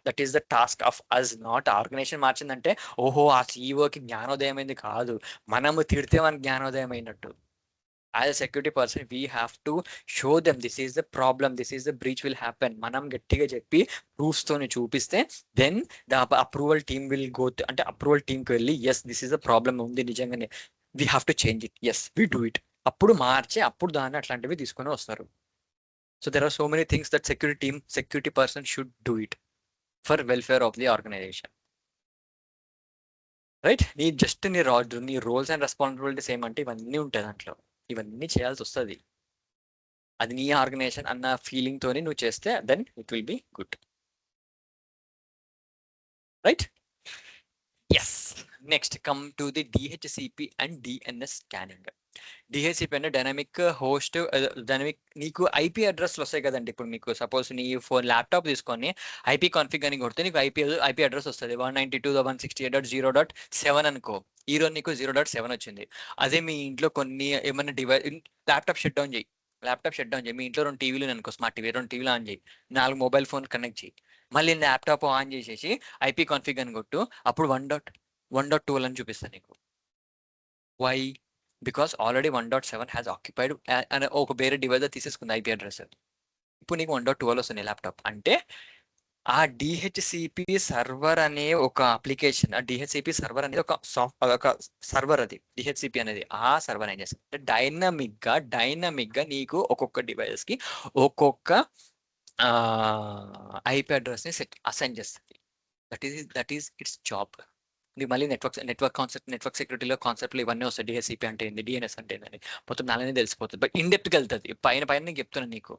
That is the task of us. Not organisation మార్చిందంటే ఓహో ఆ సీఈఓకి జ్ఞానోదయం అయింది కాదు, మనము తిడితే మనకి జ్ఞానోదయం అయినట్టు. As a security person we have to show them this is the problem, this is the breach will happen. మనం గట్టిగా చెప్పి ప్రూఫ్స్ తోని చూపిస్తే then the approval team will go, అంటే అప్రూవల్ టీమ్కి వెళ్ళి yes this is the problem ఉంది నిజంగానే, we have to change it, yes we do it. అప్పుడు మార్చి అప్పుడు దాన్ని అట్లాంటివి తీసుకొని వస్తారు. So there are so many things that security person should do it for welfare of the organization. Right? నీ రోల్స్ అండ్ రెస్పాన్సిబిలిటీస్ ఏమంటే ఇవన్నీ ఉంటాయి దాంట్లో, ఇవన్నీ చేయాల్సి వస్తుంది. అది నీ ఆర్గనైజేషన్ అన్న ఫీలింగ్ తోని నువ్వు చేస్తే then it will be good. Right? Yes. Next come to the DHCP and DNS scanning. DHCP అంటే డైనమిక్ హోస్ట్, డైనమిక్ నీకు IP అడ్రస్లు వస్తాయి కదండి. ఇప్పుడు మీకు సపోజ్ నీ ఫోన్ ల్యాప్టాప్ తీసుకొని IP కాన్ఫిగ్ అని కొడితే నీకు IP అడ్రస్ వస్తుంది 192.168.0.7 అనుకో. ఈరోజు నీకు 0.7 వచ్చింది. అదే మీ ఇంట్లో కొన్ని ఏమైనా ల్యాప్టాప్ షట్ డౌన్ చేయి, మీ ఇంట్లో 2 టీవీలు అనుకో, స్మార్ట్ టీవీ 2 టీవీలు ఆన్ చేయి, 4 మొబైల్ ఫోన్ కనెక్ట్ చేయి, మళ్ళీ ల్యాప్టాప్ ఆన్ చేసేసి IP కాన్ఫిగ్ అని కొట్టు, అప్పుడు 1.12 అని చూపిస్తాను నీకు. Why? Because already 1.7 has occupied అనే ఒక వేరే డివైస్ తీసేసుకుంది IP అడ్రస్. ఇప్పుడు నీకు 1.12 వస్తుంది ల్యాప్టాప్ అంటే ఆ DHCP సర్వర్ అనే ఒక అప్లికేషన్, ఆ DHCP సర్వర్ అనేది ఒక సర్వర్, అది DHCP అనేది ఆ సర్వర్ ఏం చేస్తుంది అంటే డైనమిక్ గా నీకు ఒక్కొక్క డివైస్ కి ఒక్కొక్క IP అడ్రస్ ని అసైన్ చేస్తుంది. That is it's job. మళ్ళీ నెట్వర్క్ సెక్యూరిటీలో కాన్సెప్ట్లు ఇవన్నీ వస్తాయి. DHCP అంటే ఏంది, DNS అంటే ఏందని మొత్తం నాలుగు తెలిసిపోతుంది. బట్ ఇన్ డెప్త్కి వెళ్తుంది, పైన నేను చెప్తున్నాను నీకు.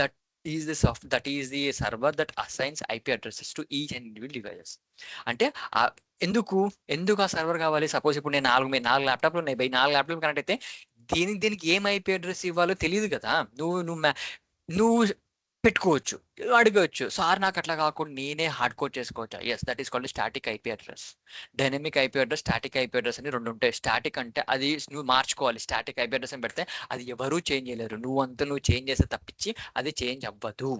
That that is the server that assigns IP addresses to each and individual devices. అంటే ఎందుకు ఆ సర్వర్ కావాలి? సపోజ్ ఇప్పుడు నేను 4 ల్యాప్టాప్లు ఉన్నాయి, 4 ల్యాప్టాప్ కనెక్ట్ అయితే దీనికి ఏం IP అడ్రస్ ఇవ్వాలో తెలియదు కదా. నువ్వు పెట్టుకోవచ్చు, అడగవచ్చు, సార్ నాకు అట్లా కాకుండా నేనే హార్డ్ కోడ్ చేసుకోవచ్చా? Yes, that is called static IP address. Dynamic IP address, static IP address అని 2 ఉంటాయి. స్టాటిక్ అంటే అది నువ్వు మార్చుకోవాలి, స్టాటిక్ IP అడ్రస్ అని పెడితే అది ఎవరూ చేంజ్ చేయలేరు, నువ్వు చేంజ్ చేస్తే తప్పించి అది చేంజ్ అవ్వదు.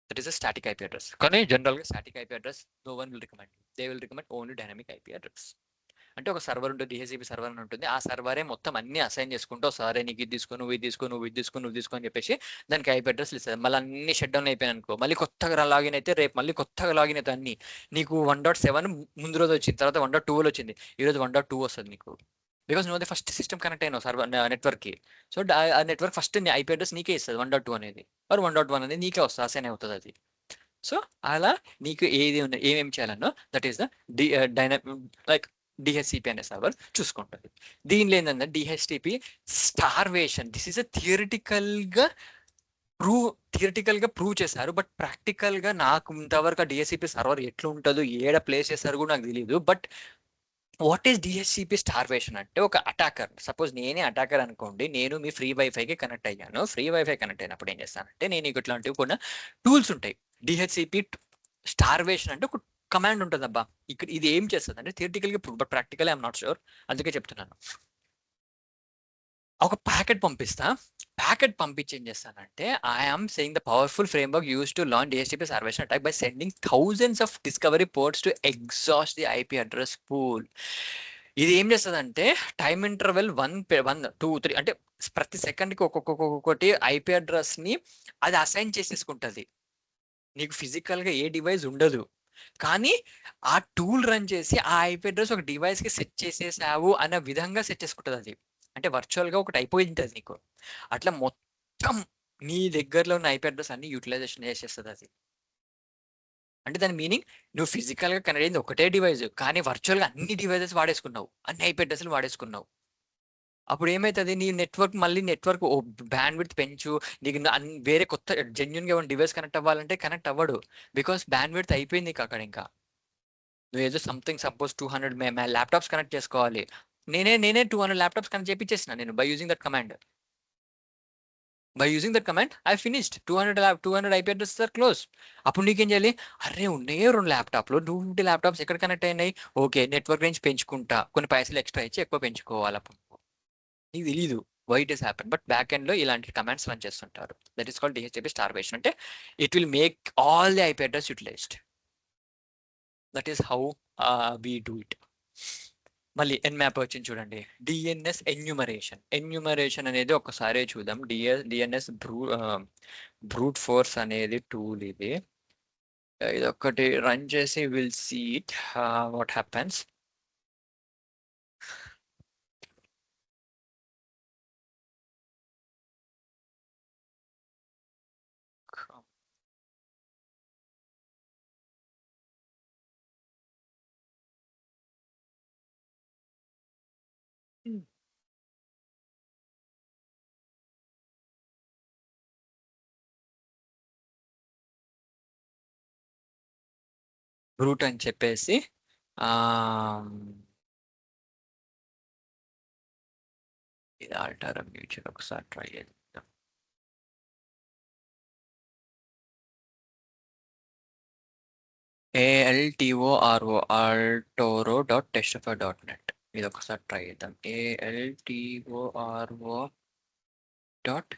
That is a static IP address. కానీ జనరల్గా static IP address no one will recommend, they will recommend only dynamic IP address. అంటే ఒక సర్వర్ ఉంటుంది, DHCP సర్వర్ అని ఉంటుంది, ఆ సర్వరే మొత్తం అన్ని అసైన్ చేసుకుంటూ సరే నీకు ఇది తీసుకో, నువ్వు ఇది తీసుకో అని చెప్పేసి దానికి IP అడ్రస్ ఇస్తుంది. మళ్ళీ అన్ని షట్ డౌన్ అయిపోయాయి అనుకో, మళ్ళీ కొత్తగా లాగిన్ అయితే రేపు మళ్ళీ కొత్తగా లాగిన్ అయితే అన్ని నీకు 1.7 ముందు రోజు వచ్చింది, తర్వాత 1.12 వచ్చింది, ఈరోజు 1.2 వస్తుంది నీకు. బికాస్ నువ్వు ఫస్ట్ సిస్టమ్ కనెక్ట్ అయినావు సర్వర్ నెట్వర్క్కి. సో ఆ నెట్వర్క్ ఫస్ట్ IP అడ్రస్ నీకే ఇస్తుంది 1.2 అనేది, మరి 1.1 అనేది నీకే వస్తుంది, అసైన్ అవుతుంది అది. సో అలా నీకు ఏమేమి చేయాలన్నో that is the like DHCP అనే సర్వర్ చూసుకుంటుంది. దీనిలో ఏంటంటే DHCP starvation, this is theoretical గా ప్రూవ్ చేశారు. బట్ ప్రాక్టికల్ గా నాకు ఇంతవరకు DHCP సర్వర్ ఎట్లా ఉంటుందో, ఏడ ప్లేస్ చేశారు కూడా నాకు తెలియదు. But what is DHCP starvation అంటే, ఒక అటాకర్, సపోజ్ నేనే అటాకర్ అనుకోండి, నేను మీ ఫ్రీ వైఫైకి కనెక్ట్ అయ్యాను. ఫ్రీ వైఫై కనెక్ట్ అయినప్పుడు ఏం చేస్తానంటే, నేను ఇట్లాంటివి కొన్ని టూల్స్ ఉంటాయి. DHCP స్టార్వేషన్ అంటే ఒక కమాండ్ ఉంటుంది అబ్బా. ఇక్కడ ఇది ఏం చేస్తుంది అంటే థియరిటికల్గా but practical I'm not sure, అందుకే చెప్తున్నాను. ఒక ప్యాకెట్ పంపించి ఏం చేస్తానంటే, I'm saying the powerful framework use to launch DHCP సర్వేషన్ attack by sending thousands of discovery ports to exhaust the IP address pool. ఇది ఏం చేస్తదంటే టైమ్ ఇంటర్వెల్ 1, 2, 3 అంటే ప్రతి సెకండ్‌కి ఒక్కొక్కటి ఐపీ అడ్రెస్‌ని అది అసైన్ చేసేసుకుంటది. నీకు ఫిజికల్‌గా ఏ డివైస్ ఉండదు. కానీ ఆ టూల్ రన్ చేసి ఆ ఐపీ అడ్రెస్ ఒక డివైస్‌కి సెట్ చేసేసావు అన్న విధంగా సెట్ చేసుకుంటదది. అంటే వర్చువల్‌గా ఒకటి అయిపోయుంటది నీకు. అట్లా మొత్తం నీ దగ్గరలో ఉన్న ఐపీ అడ్రెస్ అన్ని యుటిలైజేషన్ చేసేస్తదది. అంటే దాని మీనింగ్ నువ్వు ఫిజికల్‌గా కనెక్ట్ అయింది ఒకటే డివైస్. కానీ వర్చువల్‌గా అన్ని డివైసెస్ వాడేసుకున్నావు. అన్ని ఐపీ అడ్రెస్‌లు వాడేసుకున్నావు. అప్పుడు ఏమైతది నీ నెట్వర్క్ మళ్ళీ నెట్వర్క్ బ్యాండ్‌విడ్త్ పెంచు. నీకు వేరే కొత్త జెన్యూన్‌గా ఏమైనా డివైస్ కనెక్ట్ అవ్వాలంటే కనెక్ట్ అవ్వడు. బికాస్ బ్యాండ్‌విడ్త్ అయిపోయింది నీకు అక్కడ ఇంకా. నువ్వేదో సంథింగ్ సపోజ్ 200 ల్యాప్‌టాప్స్ కనెక్ట్ చేసుకోవాలి. నేనే 200 ల్యాప్‌టాప్స్ కనెక్ట్ చేపిచ్చేసిన నేను by using that command. By using that command I finished 200 IP addresses are close. అప్పుడు నీకేం చేయాలి? అరే! ఉన్నయే 2 ల్యాప్‌టాప్‌లు 250 ల్యాప్‌టాప్స్ ఎక్కడ కనెక్ట్ అయినాయి? ఓకే. నెట్వర్క్ రేంజ్ పెంచుకుంటా. కొన్ని పైసలు ఎక్స్‌ట్రా ఇచ్చి ఎక్కువ పెంచుకోవాలప్పుడు. నీకు తెలీదు. Why it is happen. But back ఎండ్‌లో ఇలాంటి కమాండ్స్ రన్ చేస్తుంటారు. That is called డీహెచ్‌సిపీ starvation. అంటే it will make all the IP address యుటిలైజ్డ్. That is how we do it. మళ్ళీ ఎన్‌మ్యాప్ వచ్చింది చూడండి. DNS enumeration. ఎన్యూమరేషన్ అనేది ఒక్కసారే చూద్దాం. డీఎన్ఎస్ బ్రూట్ ఫోర్స్ అనేది టూల్ ఇది. ఇదొక్కటి రన్ చేసి will see it what happens. Brute అని చెప్పేసి ఇది ఆల్టర్ మ్యూచువల్ ఒకసారి ట్రై చేద్దాం. ALTORO altoro.testafari.net ఇది ఒకసారి ట్రై చేద్దాం. ALTORO డాట్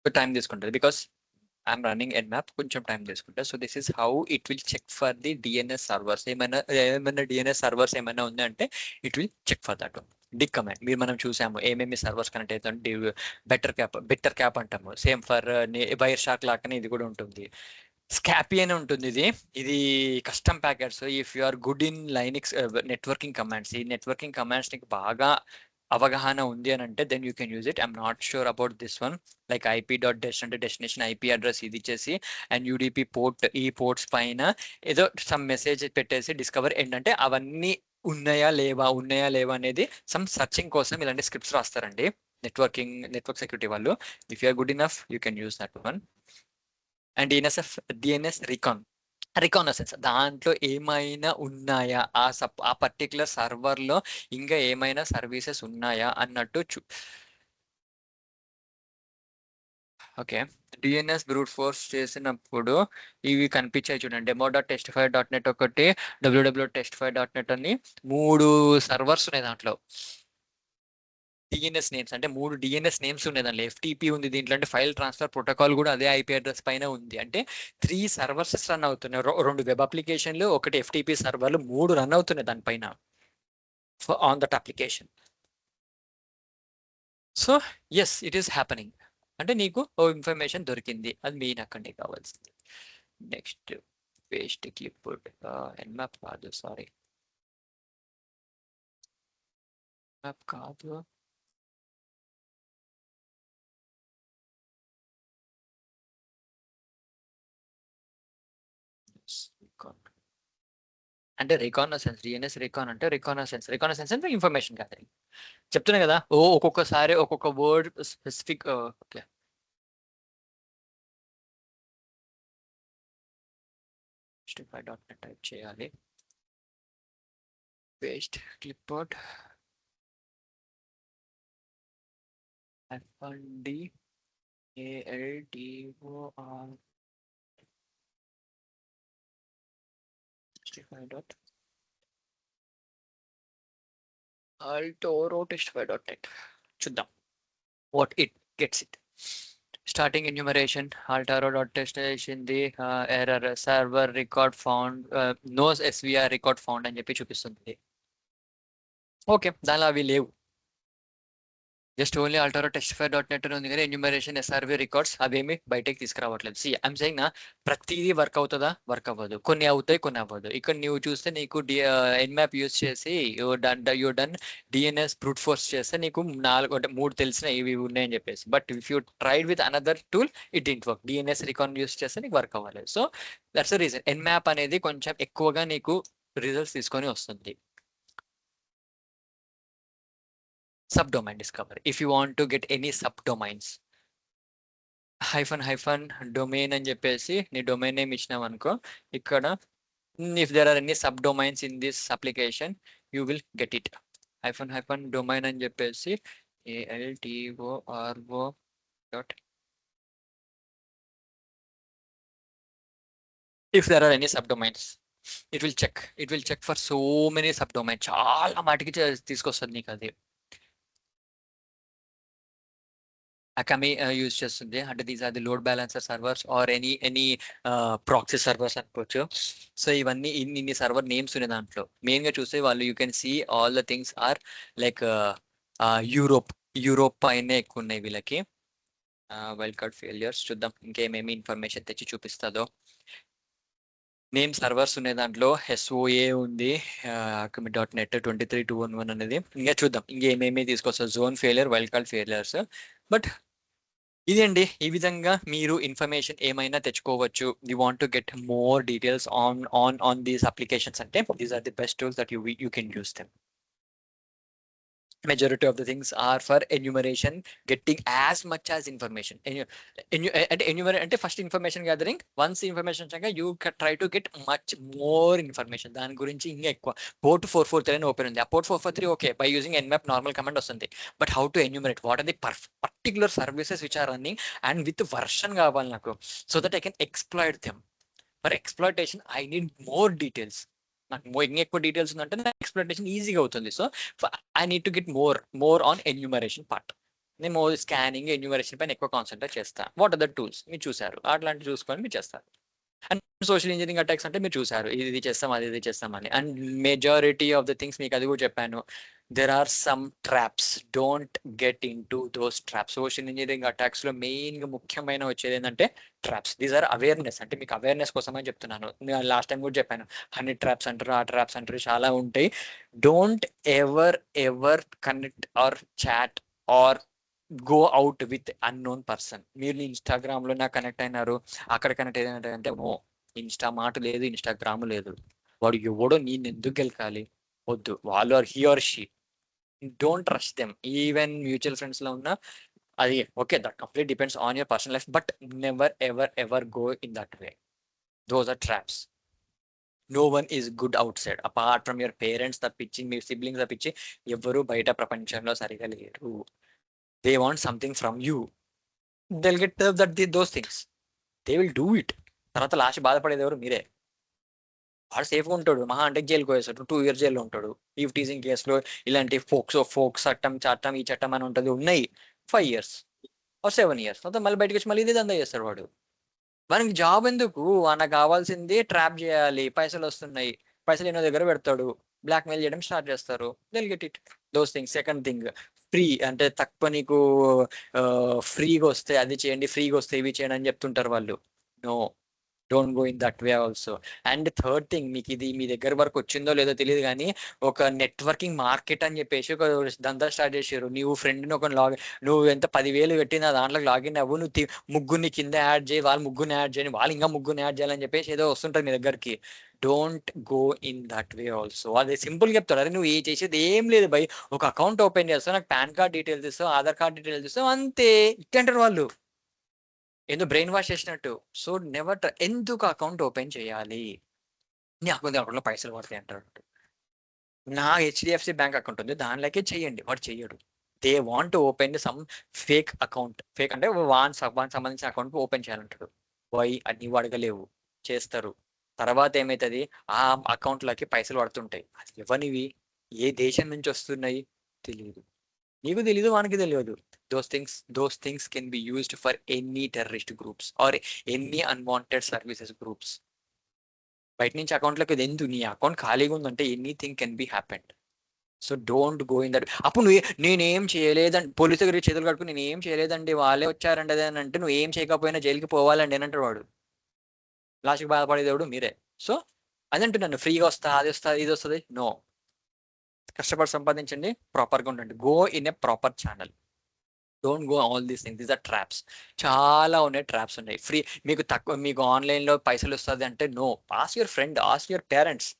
టైం తీసుకుంటుంది బికాస్ ఐఎమ్ రన్నింగ్ ఎన్మ్యాప్ కొంచెం టైం తీసుకుంటుంది. So this is how it will check for the DNS servers. ఏమైనా డిఎన్ఎస్ సర్వర్స్ ఏమైనా ఉందంటే it will check for that. Dig command మీరు మనం చూసాము ఏమేమి సర్వర్స్ కనెక్ట్ అవుతుంది. బెటర్ క్యాప్ అంటాము. సేమ్ ఫర్ వైర్ షార్క్ లాగానే ఇది కూడా ఉంటుంది. స్కాపీ అని ఉంటుంది ఇది. ఇది custom packets. If you are good in Linux networking commands, ఈ నెట్వర్కింగ్ కమాండ్స్ నీకు బాగా అవగాహన ఉంది అని అంటే then you can use it. I'm not sure about this one. Like IP.dest అంటే డెస్టినేషన్ ఐపీ అడ్రస్ ఇది ఇచ్చేసి అండ్ యూడిపి పోర్ట్ ఈ పోర్ట్స్ పైన ఏదో సమ్ మెసేజ్ పెట్టేసి డిస్కవర్ ఏంటంటే అవన్నీ ఉన్నాయా లేవా అనేది సమ్ సర్చింగ్ కోసం ఇలాంటి స్క్రిప్ట్స్ రాస్తారండి నెట్వర్క్ సెక్యూరిటీ వాళ్ళు. If you are good enough you can use that one. And DNS రికానసెన్స్ దాంట్లో ఏమైనా ఉన్నాయా ఆ పర్టికులర్ సర్వర్లో ఇంకా ఏమైనా సర్వీసెస్ ఉన్నాయా అన్నట్టు ఓకే. డిఎన్ఎస్ బ్రూట్ ఫోర్స్ చేసినప్పుడు ఇవి కనిపించాయి చూడండి. demo.testify.net ఒకటి, www.testify.net అని 3 సర్వర్స్ ఉన్నాయి దాంట్లో. డిఎన్ఎస్ నేమ్స్ అంటే 3 డిఎన్ఎస్ నేమ్స్ ఉన్నాయి దాంట్లో. ఎఫ్టీపీ ఉంది దీంట్లో, అంటే ఫైల్ ట్రాన్స్ఫర్ ప్రోటోకాల్ కూడా అదే ఐపీ అడ్రస్ పైన ఉంది. అంటే 3 సర్వర్సెస్ రన్ అవుతున్నాయి. 2 వెబ్ అప్లికేషన్లు, ఒకటి ఎఫ్టీపీ సర్వర్లు, 3 రన్ అవుతున్నాయి దానిపైన on that application. So yes it is happening. అంటే నీకు ఓ ఇన్ఫర్మేషన్ దొరికింది. అది మెయిన్ అక్కడే కావాల్సింది. Next paste క్లిప్బోర్డ్. ఎన్మ్యాప్ కాదు, సారీ మ్యాప్ కాదు. అంటే రికానసెన్స్, డిఎన్ఎస్ రికానసెన్స్ అంటే ఇన్ఫర్మేషన్ గ్యాదరింగ్. చెప్తున్నా కదా ఒక్కొక్కసారి ఒక్కొక్క word specific. Okay, testify.net type చేయాలి. Paste క్లిప్బోర్డ్ FND ALTOR testify.altoro testify.net చూద్దాం. what it gets it. Starting enumeration, altaro.txt the error server record found, no SVR record found అని చెప్పి చూపిస్తుంది. ఓకే, దానిలో అవి లేవు. జస్ట్ ఓన్లీ ఆల్టారో టెస్టిఫై.నెట్ ఉంది కానీ ఎన్యూమరేషన్ ఎస్ఆర్వి రికార్డ్స్ అవేమి బయటకి తీసుకురావట్లేదు. సి ఐమ్ సెయింగ్ నా ప్రతిదీ వర్క్ అవుతుందా, వర్క్ అవ్వదు. కొన్ని అవుతాయి, కొన్ని అవ్వదు. ఇక్కడ నువ్వు చూస్తే నీకు ఎన్మ్యాప్ యూస్ చేసి you done DNS brute force చేస్తే నీకు 4 అంటే 3 తెలిసిన ఇవి ఉన్నాయని చెప్పేసి. But if you tried with another tool it didn't work. DNS record use చేస్తే నీకు వర్క్ అవ్వలేదు. So that's the reason Nmap అనేది కొంచెం ఎక్కువగా నీకు రిజల్ట్స్ తీసుకొని వస్తుంది. Subdomain discovery. If you want to get any subdomains, hyphen domain అని చెప్పేసి నీ డొమైన్ నేమ్ ఇచ్చినావనుకో, ఇక్కడ if there are any subdomains in this application you will get it. hyphen domain అని చెప్పేసి altoro dot. If there are any subdomains, it will check for so many subdomains. చాలా మాటికి తీసుకొస్తుంది నీకు అది. Akami యూజ్ చేస్తుంది. అంటే these are the load balancer servers are any proxy servers అనుకోవచ్చు. సో ఇవన్నీ ఇన్ని సర్వర్ నేమ్స్ ఉన్నాయి దాంట్లో. మెయిన్ గా చూస్తే వాళ్ళు you can see all the things are like Europe పైనే ఎక్కువ ఉన్నాయి వీళ్ళకి. వైల్డ్ కార్డ్ ఫెయిలియర్స్ చూద్దాం ఇంకేమేమి ఇన్ఫర్మేషన్ తెచ్చి చూపిస్తుందో. నేమ్ సర్వర్స్ ఉన్నాయి దాంట్లో. SOA ఉంది, .net 23211 అనేది. ఇంకా చూద్దాం ఇంకేమేమి తీసుకొస్తారు. Zone failure, wild card failures. But ఇదండి, ఈ విధంగా మీరు ఇన్ఫర్మేషన్ ఏమైనా తెచ్చుకోవచ్చు. You want to get more details on these applications అంటే these are the best tools that you can use them. Majority of the things are for enumeration, getting as much as information. Enumerate అంటే first information gathering. Once information వచ్చాక you try to get much more information. దాని గురించి ఇంకా ఎక్కువ. పోర్ట్ 443 అని ఓపెన్ ఉంది. ఆ port 443 okay by using Nmap normal command వస్తుంది. But how to enumerate, what are the particular services which are running and with version కావాలి నాకు, so that I can exploit them. For exploitation I need more details. నాకు ఇంకా ఎక్కువ డీటెయిల్స్ ఉందంటే నా ఎక్స్ప్లెనేషన్ ఈజీగా అవుతుంది. So I need to get more on enumeration part. నేను స్కానింగ్ ఎన్యూమరేషన్ పైన ఎక్కువ కాన్సన్ట్రేట్ చేస్తాను. వాట్ ఆర్ ద టూల్స్ మీరు చూసారు, అట్లాంటివి చూసుకొని మీరు చేస్తారు. అండ్ సోషల్ ఇంజనీరింగ్ అటాక్స్ అంటే మీరు చూసారు, ఇది చేస్తాం అది చేస్తామని. And majority of the things మీకు అది కూడా చెప్పాను. There are some traps, don't get into those traps. Social engineering attacks లో మెయిన్ గా ముఖ్యమైన వచ్చేది ఏంటంటే ట్రాప్స్. దీస్ ఆర్ అవేర్నెస్, అంటే మీకు అవేర్నెస్ కోసమని చెప్తున్నాను. నేను లాస్ట్ టైం కూడా చెప్పాను, 100 ట్రాప్స్ అంటారు, ఆ ట్రాప్స్ అంటారు, చాలా ఉంటాయి. Don't ever connect or chat or go out with unknown person. మీరు ఇన్స్టాగ్రామ్ లో నాకు కనెక్ట్ అయినారు, అక్కడ కనెక్ట్ అయ్యారంటే అంటే ఇన్స్టా మాట లేదు, ఇన్స్టాగ్రామ్ లేదు. వాడు ఎవడో నేను ఎందుకు గెలకాలి, వద్దు. వాళ్ళు or he or she, don't rush them. Even mutual friends లో ఉన్న అది okay, that complete depends on your personal life. But never ever go in that way. Those are traps. No one is good outside apart from your parents తప్పించి, మీ సిబ్లింగ్స్ తప్పించి ఎవరు బయట ప్రపంచంలో సరిగా లేరు. They want something from you, they'll get those things, they will do it. తర్వాత లాస్ట్ బాధపడేది ఎవరు? మీరే. వాడు సేఫ్గా ఉంటాడు, మహా అంటే జైలుకి పోయేస్తాడు, 2 years జైల్లో ఉంటాడు. ఈవ్ టీజింగ్ కేసులో ఇలాంటి ఫోక్ చట్టం ఈ చట్టం అని ఉంటుంది, ఉన్నాయి. 5 years or 7 years తర్వాత మళ్ళీ బయటకు వచ్చి మళ్ళీ ఇదే దందా చేస్తాడు వాడు. వానికి జాబ్ ఎందుకు? నాకు కావాల్సింది ట్రాప్ చేయాలి, పైసలు వస్తున్నాయి, పైసలు ఎన్నో దగ్గర పెడతాడు, బ్లాక్ మెయిల్ చేయడం స్టార్ట్ చేస్తారు. They'll get it those things. Second thing, free అంటే తక్కువ నీకు ఫ్రీగా వస్తే అది చేయండి, ఫ్రీగా వస్తే ఇవి చేయండి అని చెప్తుంటారు వాళ్ళు. No, don't go in that way also. And third thing, మీకు ఇది మీ దగ్గర వరకు వచ్చిందో లేదో తెలియదు కానీ ఒక నెట్వర్కింగ్ మార్కెట్ అని చెప్పేసి ఒక దందా స్టార్ట్ చేశారు. నువ్వు ఫ్రెండ్ని ఒక నువ్వు ఎంత 10,000 పెట్టినా దాంట్లోకి లాగిన్ అవ్వు, నువ్వు ముగ్గురిని కింద యాడ్ చేయి, వాళ్ళు ముగ్గురిని యాడ్ చేయని, వాళ్ళు ఇంకా ముగ్గురిని యాడ్ చేయాలని చెప్పేసి ఏదో వస్తుంటుంది మీ దగ్గరికి. Don't go in that way also. అది సింపుల్ చెప్తాడు, అరే నువ్వు చేసేది ఏం లేదు బై, ఒక అకౌంట్ ఓపెన్ చేస్తావు, నాకు పాన్ కార్డ్ డీటెయిల్స్ ఇస్తావు, ఆధార్ కార్డ్ డీటెయిల్స్ ఇస్తావు, అంతే. ఇట్లంటారు వాళ్ళు, ఏదో బ్రెయిన్ వాష్ చేసినట్టు. సో నెవర్ ఎందుకు అకౌంట్ ఓపెన్ చేయాలి, నీ అకౌంట్లో పైసలు పడతాయి అంటారు. నా HDFC బ్యాంక్ అకౌంట్ ఉంది, దానిలోకే చెయ్యండి. వాడు చెయ్యడు. They want to open some fake account. Fake అంటే వాన్ సంబంధించిన అకౌంట్ ఓపెన్ చేయాలంటాడు. వై అని నీవు అడగలేవు, చేస్తారు. తర్వాత ఏమవుతుంది, ఆ అకౌంట్లోకి పైసలు పడుతుంటాయి. అది ఎవరినివి, ఏ దేశం నుంచి వస్తున్నాయి తెలియదు, నీకు తెలియదు, వానికి తెలియదు. those things can be used for any terrorist groups or any unwanted services groups. బయట నుంచి అకౌంట్లోకి ఇది ఎందుకు, నీ అకౌంట్ ఖాళీగా ఉందంటే anything can be happened. So don't go in that. అప్పుడు నేనేం చేయలేదండి, పోలీసు దగ్గర చేతులు కట్టుకుని నేనేం చేయలేదండి వాళ్ళే వచ్చారండి అదే అని అంటే, నువ్వు ఏం చేయకపోయినా జైలుకి పోవాలండి అని అంటాడు వాడు. లాస్ట్కి బాధపడేదేవుడు మీరే. సో అదంటున్నాను, ఫ్రీగా వస్తా అది వస్తా ఇది వస్తుంది, నో. కష్టపడి సంపాదించండి, ప్రాపర్గా ఉండండి, go in a proper channel. Don't go all these things, these are traps. చాలా ఉన్నాయి, ట్రాప్స్ ఉన్నాయి. ఫ్రీ మీకు తక్కువ, మీకు ఆన్లైన్లో పైసలు వస్తుంది అంటే no. Ask your friend, ask your parents.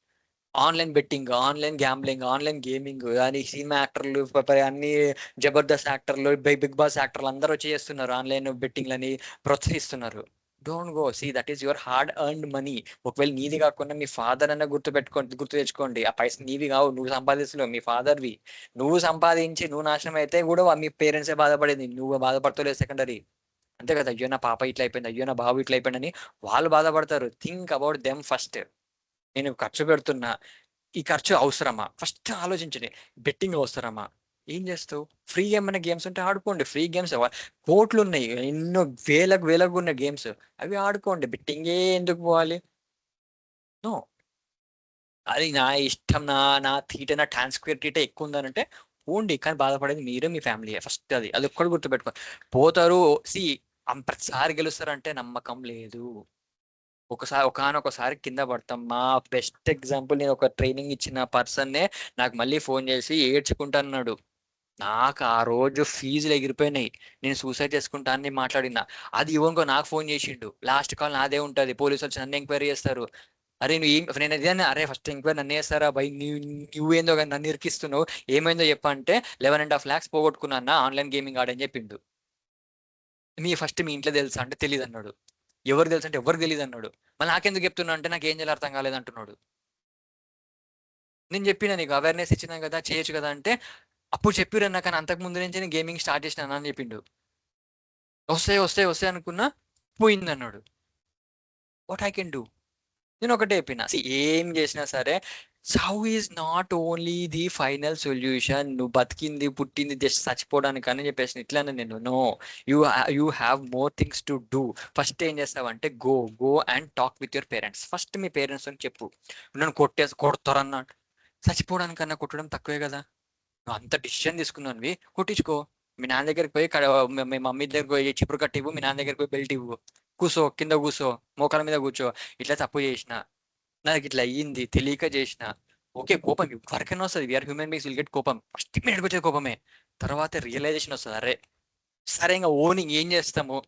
Online betting, online gambling, online gaming అని సినిమా యాక్టర్లు, అన్ని జబర్దస్త్ యాక్టర్లు, బిగ్ బాస్ యాక్టర్లు అందరూ వచ్చి చేస్తున్నారు, ఆన్లైన్ బెట్టింగ్లని ప్రోత్సహిస్తున్నారు. Don't go, see that is your hard earned money. ఒకవేళ నీది కాకుండా మీ ఫాదర్ అన్న గుర్తు తెచ్చుకోండి. ఆ పైసలు నీవి కావు, నువ్వు సంపాదిస్తున్నావు, మీ ఫాదర్వి. నువ్వు సంపాదించి నువ్వు నాశనం అయితే కూడా మీ పేరెంట్సే బాధపడేది, నువ్వు బాధపడతలేదు సెకండరీ. అంతే కదా, అయ్యో నా పాప ఇట్లా అయిపోయింది, అయ్యో నా బాబు ఇట్లా అయిపోయింది అని వాళ్ళు బాధపడతారు. Think about them first. నేను ఖర్చు పెడుతున్నా, ఈ ఖర్చు అవసరమా ఫస్ట్ ఆలోచించండి. బెట్టింగ్ అవసరమా? ఏం చేస్తావు? ఫ్రీ ఏమైనా గేమ్స్ ఉంటే ఆడుకోండి. ఫ్రీ గేమ్స్ కోట్లు ఉన్నాయి, ఎన్నో వేలకు ఉన్న గేమ్స్, అవి ఆడుకోండి. బెట్టింగే ఎందుకు పోవాలి? నో. అది నా ఇష్టం, నా తీట, నా ట్రాన్స్క్వేర్ తీట ఎక్కువ ఉందనంటే పోండి, కానీ బాధపడేది మీరు, మీ ఫ్యామిలీ ఫస్ట్. అది ఒక్కటి గుర్తుపెట్టుకో. పోతారు, సి ప్రతిసారి గెలుస్తారంటే నమ్మకం లేదు. ఒకసారి కింద పడతాం. మా బెస్ట్ ఎగ్జాంపుల్, నేను ఒక ట్రైనింగ్ ఇచ్చిన పర్సన్నే నాకు మళ్ళీ ఫోన్ చేసి ఏడ్చుకుంటున్నాడు. నాకు ఆ రోజు ఫీజులు ఎగిరిపోయినాయి, నేను సూసైడ్ చేసుకుంటా అని మాట్లాడినా. అది ఇవ్వనుకో నాకు ఫోన్ చేసిండు, లాస్ట్ కాల్ నాదే ఉంటుంది, పోలీసు వచ్చి నన్ను ఎంక్వైరీ చేస్తారు. అరే నేను ఇదే, అరే ఫస్ట్ ఎంక్వైరీ నన్ను చేస్తారా బై, నువ్వేందో కానీ నన్ను ఇరికిస్తున్నావు, ఏమైందో చెప్పంటే 11.5 lakhs పోగొట్టుకున్నా ఆన్లైన్ గేమింగ్ ఆడని చెప్పిండు. మీ ఇంట్లో తెలుసా అంటే తెలియదు అన్నాడు. ఎవరు తెలుసు అంటే ఎవరికి తెలియదు అన్నాడు. మళ్ళీ నాకెందుకు చెప్తున్నా అంటే నాకు ఏం చేయాలి అర్థం కాలేదు అంటున్నాడు. నేను చెప్పినా నీకు అవేర్నెస్ ఇచ్చినా కదా, చేయొచ్చు కదా అంటే, అప్పుడు చెప్పిరన్నా కానీ అంతకు ముందు నుంచి నేను గేమింగ్ స్టార్ట్ చేసినా అని చెప్పిండు. వస్తాయి అనుకున్నా, పోయింది అన్నాడు. What I can do? నేను ఒకటే చెప్పిన, ఏం చేసినా సరే చావు is not only the final solution. నువ్వు బతికింది పుట్టింది జస్ట్ చచ్చిపోవడానికి అని చెప్పేసి ఇట్లానే నేను, no, you have more things to do. First ఏం చేస్తావంటే go and talk with your parents. First me parents అని చెప్పు, నన్ను కొడతారన్నట్టు. చచ్చిపోవడానికన్నా కొట్టడం తక్కువే కదా. నువ్వు అంత డిసిషన్ తీసుకున్నావు, కొట్టించుకో. మీ నాన్న దగ్గరికి పోయి మీ మమ్మీ దగ్గరికి పోయి చిపురు కట్టి ఇవ్వు, మీ నాన్న దగ్గరికి పోయి బెల్ట్ ఇవ్వు, కూసో, కింద కూసో, మోకాల మీద కూర్చో. ఇట్లా తప్పు చేసిన, నాకు ఇట్లా అయ్యింది, తెలియక చేసిన. ఓకే, కోపం ఎవరికైనా వస్తుంది, we are human beings, will get కోపం. ఫస్ట్ మినిట్కి వచ్చేది కోపమే, తర్వాత రియలైజేషన్ వస్తుంది. అరే సరే, ఇంకా ఓనింగ్ ఏం చేస్తాము,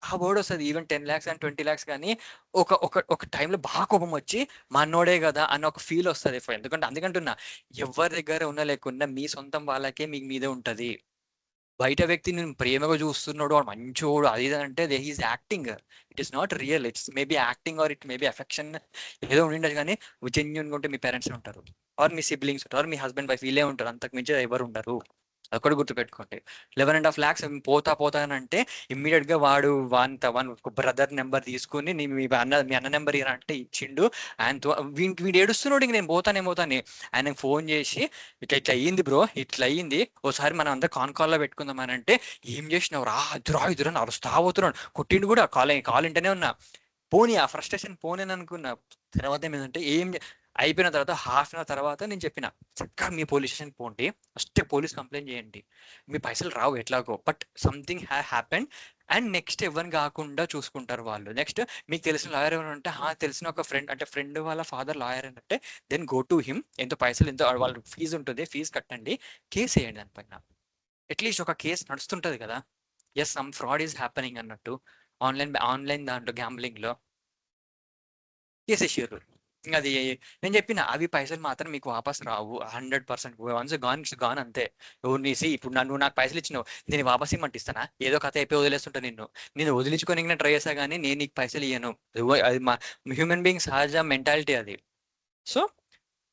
ఆ వర్డ్ వస్తుంది. ఈవెన్ 10 lakhs అండ్ 20 lakhs కానీ ఒక ఒక ఒక టైంలో బాగా కోపం వచ్చి మా అన్నోడే కదా అన్న ఒక ఫీల్ వస్తుంది. ఎందుకంటే అందుకంటున్నా, ఎవరి దగ్గర ఉన్న లేకున్నా మీ సొంతం వాళ్ళకే మీకు మీదే ఉంటది. బయట వ్యక్తి నేను ప్రేమగా చూస్తున్నాడు, వాడు మంచోడు అది ఇది అంటే he is acting. It is not real, it's maybe acting or it maybe affection ఏదో ఉండిండదు. కానీ జెన్యున్గా ఉంటే మీ పేరెంట్స్ ఉంటారు, ఆర్ మీ సిబ్లింగ్స్ ఉంటారు, ఆర్ మీ హస్బెండ్ వైఫ్ వీళ్ళే ఉంటారు, అంతకు మించి ఎవరు ఉండరు. అదొకటి గుర్తుపెట్టుకోండి. 11.5 lakhs పోతానంటే ఇమ్మీడియట్ గా వాడు ఒక బ్రదర్ నెంబర్ తీసుకుని మీ అన్న నెంబర్ ఇరా అంటే ఇచ్చిండు. ఆయనతో వీడు ఏడుస్తున్నాడు, ఇంక నేను పోతానే. ఆయనకు ఫోన్ చేసి ఇట్లా అయ్యింది బ్రో, ఇట్లా అయ్యింది, ఓసారి మనం అందరు కాల్లో పెట్టుకుందాం అని అంటే, ఏం చేసినావు రా, ఇద్దరు అరుస్తా పోతున్నాడు. కొట్టిండు కూడా, కాల్ ఇంటనే ఉన్నా. పోనీ ఆ ఫ్రస్ట్రేషన్ పోనీ అనుకున్నా. తర్వాత ఏమైందంటే అయిపోయిన తర్వాత హాఫ్ అన్ అవర్ తర్వాత నేను చెప్పిన, చక్కగా మీ పోలీస్ స్టేషన్ పోండి, ఫస్ట్ పోలీస్ కంప్లైంట్ చేయండి, మీ పైసలు రావు ఎట్లాగో, but something happen and next ఎవరిని కాకుండా చూసుకుంటారు వాళ్ళు. నెక్స్ట్ మీకు తెలిసిన లాయర్ ఎవరు అంటే, తెలిసిన ఒక ఫ్రెండ్ వాళ్ళ ఫాదర్ లాయర్ అంటే, దెన్ గో టు హిమ్, ఎంతో పైసలు ఎంతో వాళ్ళ ఫీజు ఉంటుంది, ఫీజు కట్టండి, కేసు వేయండి దానిపైన. అట్లీస్ట్ ఒక కేసు నడుస్తుంటది కదా, yes some fraud is happening అన్నట్టు. ఆన్లైన్ దాంట్లో గ్యాంబ్లింగ్ లో కేసేసారు. ఇంకా అది నేను చెప్పిన, అవి పైసలు మాత్రం మీకు వాపస్ రావు 100%. వన్స్ గాన్ ఇట్స్ గాన్, అంతే. ఇప్పుడు నువ్వు నాకు పైసలు ఇచ్చినావు, నేను వాపస్ ఇమ్మంటే ఇస్తానా? ఏదో కథ అయిపోయి వదిలేస్తుంటా నేను వదిలించుకొని ట్రై చేస్తా, కానీ నేను నీకు పైసలు ఇయ్యను. అది మా హ్యూమన్ బీయింగ్ సహజ మెంటాలిటీ అది. సో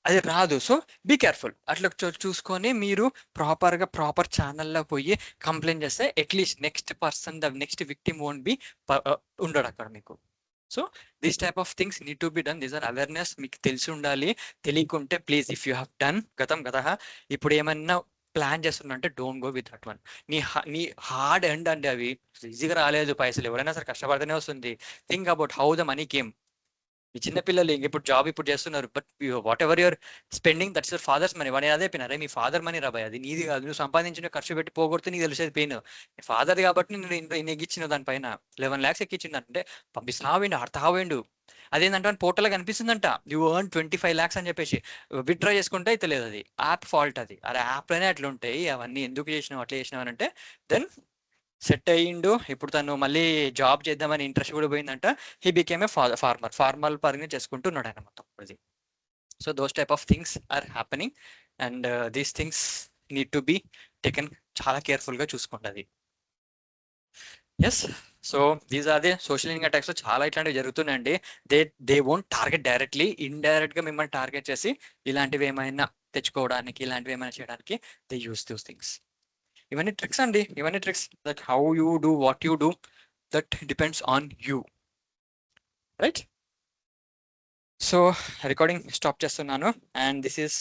అది రాదు. So be careful. అట్లా చూసుకొని మీరు ప్రాపర్ ఛానల్లో పోయి కంప్లైంట్ చేస్తే at least next victim won't be ఉండడు అక్కడ మీకు. So this type of things need to be done. These are awareness. మీకు తెలిసి ఉండాలి. తెలియకుంటే please, if you have done గతం గత, ఇప్పుడు ఏమన్నా ప్లాన్ చేస్తున్నా అంటే don't go with that one. నీ హార్డ్ ఎండ్ అండి అవి, ఈజీగా రాలేదు పైసలు, ఎవరైనా సరే కష్టపడితేనే వస్తుంది. Think about how the money came. మీ చిన్నపిల్లలు ఇప్పుడు జాబ్ ఇప్పుడు చేస్తున్నారు, but what ever your spending that's your father's money. వాడు అదే పోయినారే మీ ఫాదర్ మనీ రాబాయ్, అది నీది కాదు. నువ్వు సంపాదించిన ఖర్చు పెట్టి పోగొడితే నీకు తెలిసేది పెయిన్. మీ ఫాదర్ కాబట్టి నేను ఎక్కించిన దానిపైన 11 lakhs ఎక్కించిందంటే పంపిస్తావేండు, ఆడతావేండు. అదేంటంటే పోర్టల్ కనిపిస్తుందంట యూ ఎర్న్ 25 lakhs అని చెప్పేసి, విత్డ్రా చేసుకుంటే అయితే లేదు, అది యాప్ ఫాల్ట్. అది యాప్లోనే అట్లా ఉంటాయి అవన్నీ. ఎందుకు చేసినావు అట్లా చేసినావు అంటే దెన్ సెట్ అయ్యిండు. ఇప్పుడు తను మళ్ళీ జాబ్ చేద్దామని ఇంట్రెస్ట్ కూడా పోయిందంట. హీ బికేమ్ ఏ ఫార్మల్ పరంగా చేసుకుంటున్నాడు ఆయన మొత్తం అది. So those type of things are happening, and these things need to be taken. చాలా కేర్ఫుల్గా చూసుకోండి అది. Yes, so these are the social media attacks. చాలా ఇట్లాంటివి జరుగుతున్నాయండి. They won't target directly, indirect గా మిమ్మల్ని టార్గెట్ చేసి ఇలాంటివి ఏమైనా తెచ్చుకోవడానికి, ఇలాంటివి ఏమైనా చేయడానికి దే యూస్ దోస్ థింగ్స్. ఇవన్నీ ట్రిక్స్ అండి, ఇవన్నీ tricks. That how you do what you do, that depends on you, right? So recording stop చేస్తున్నాను, అండ్ దిస్ ఈస్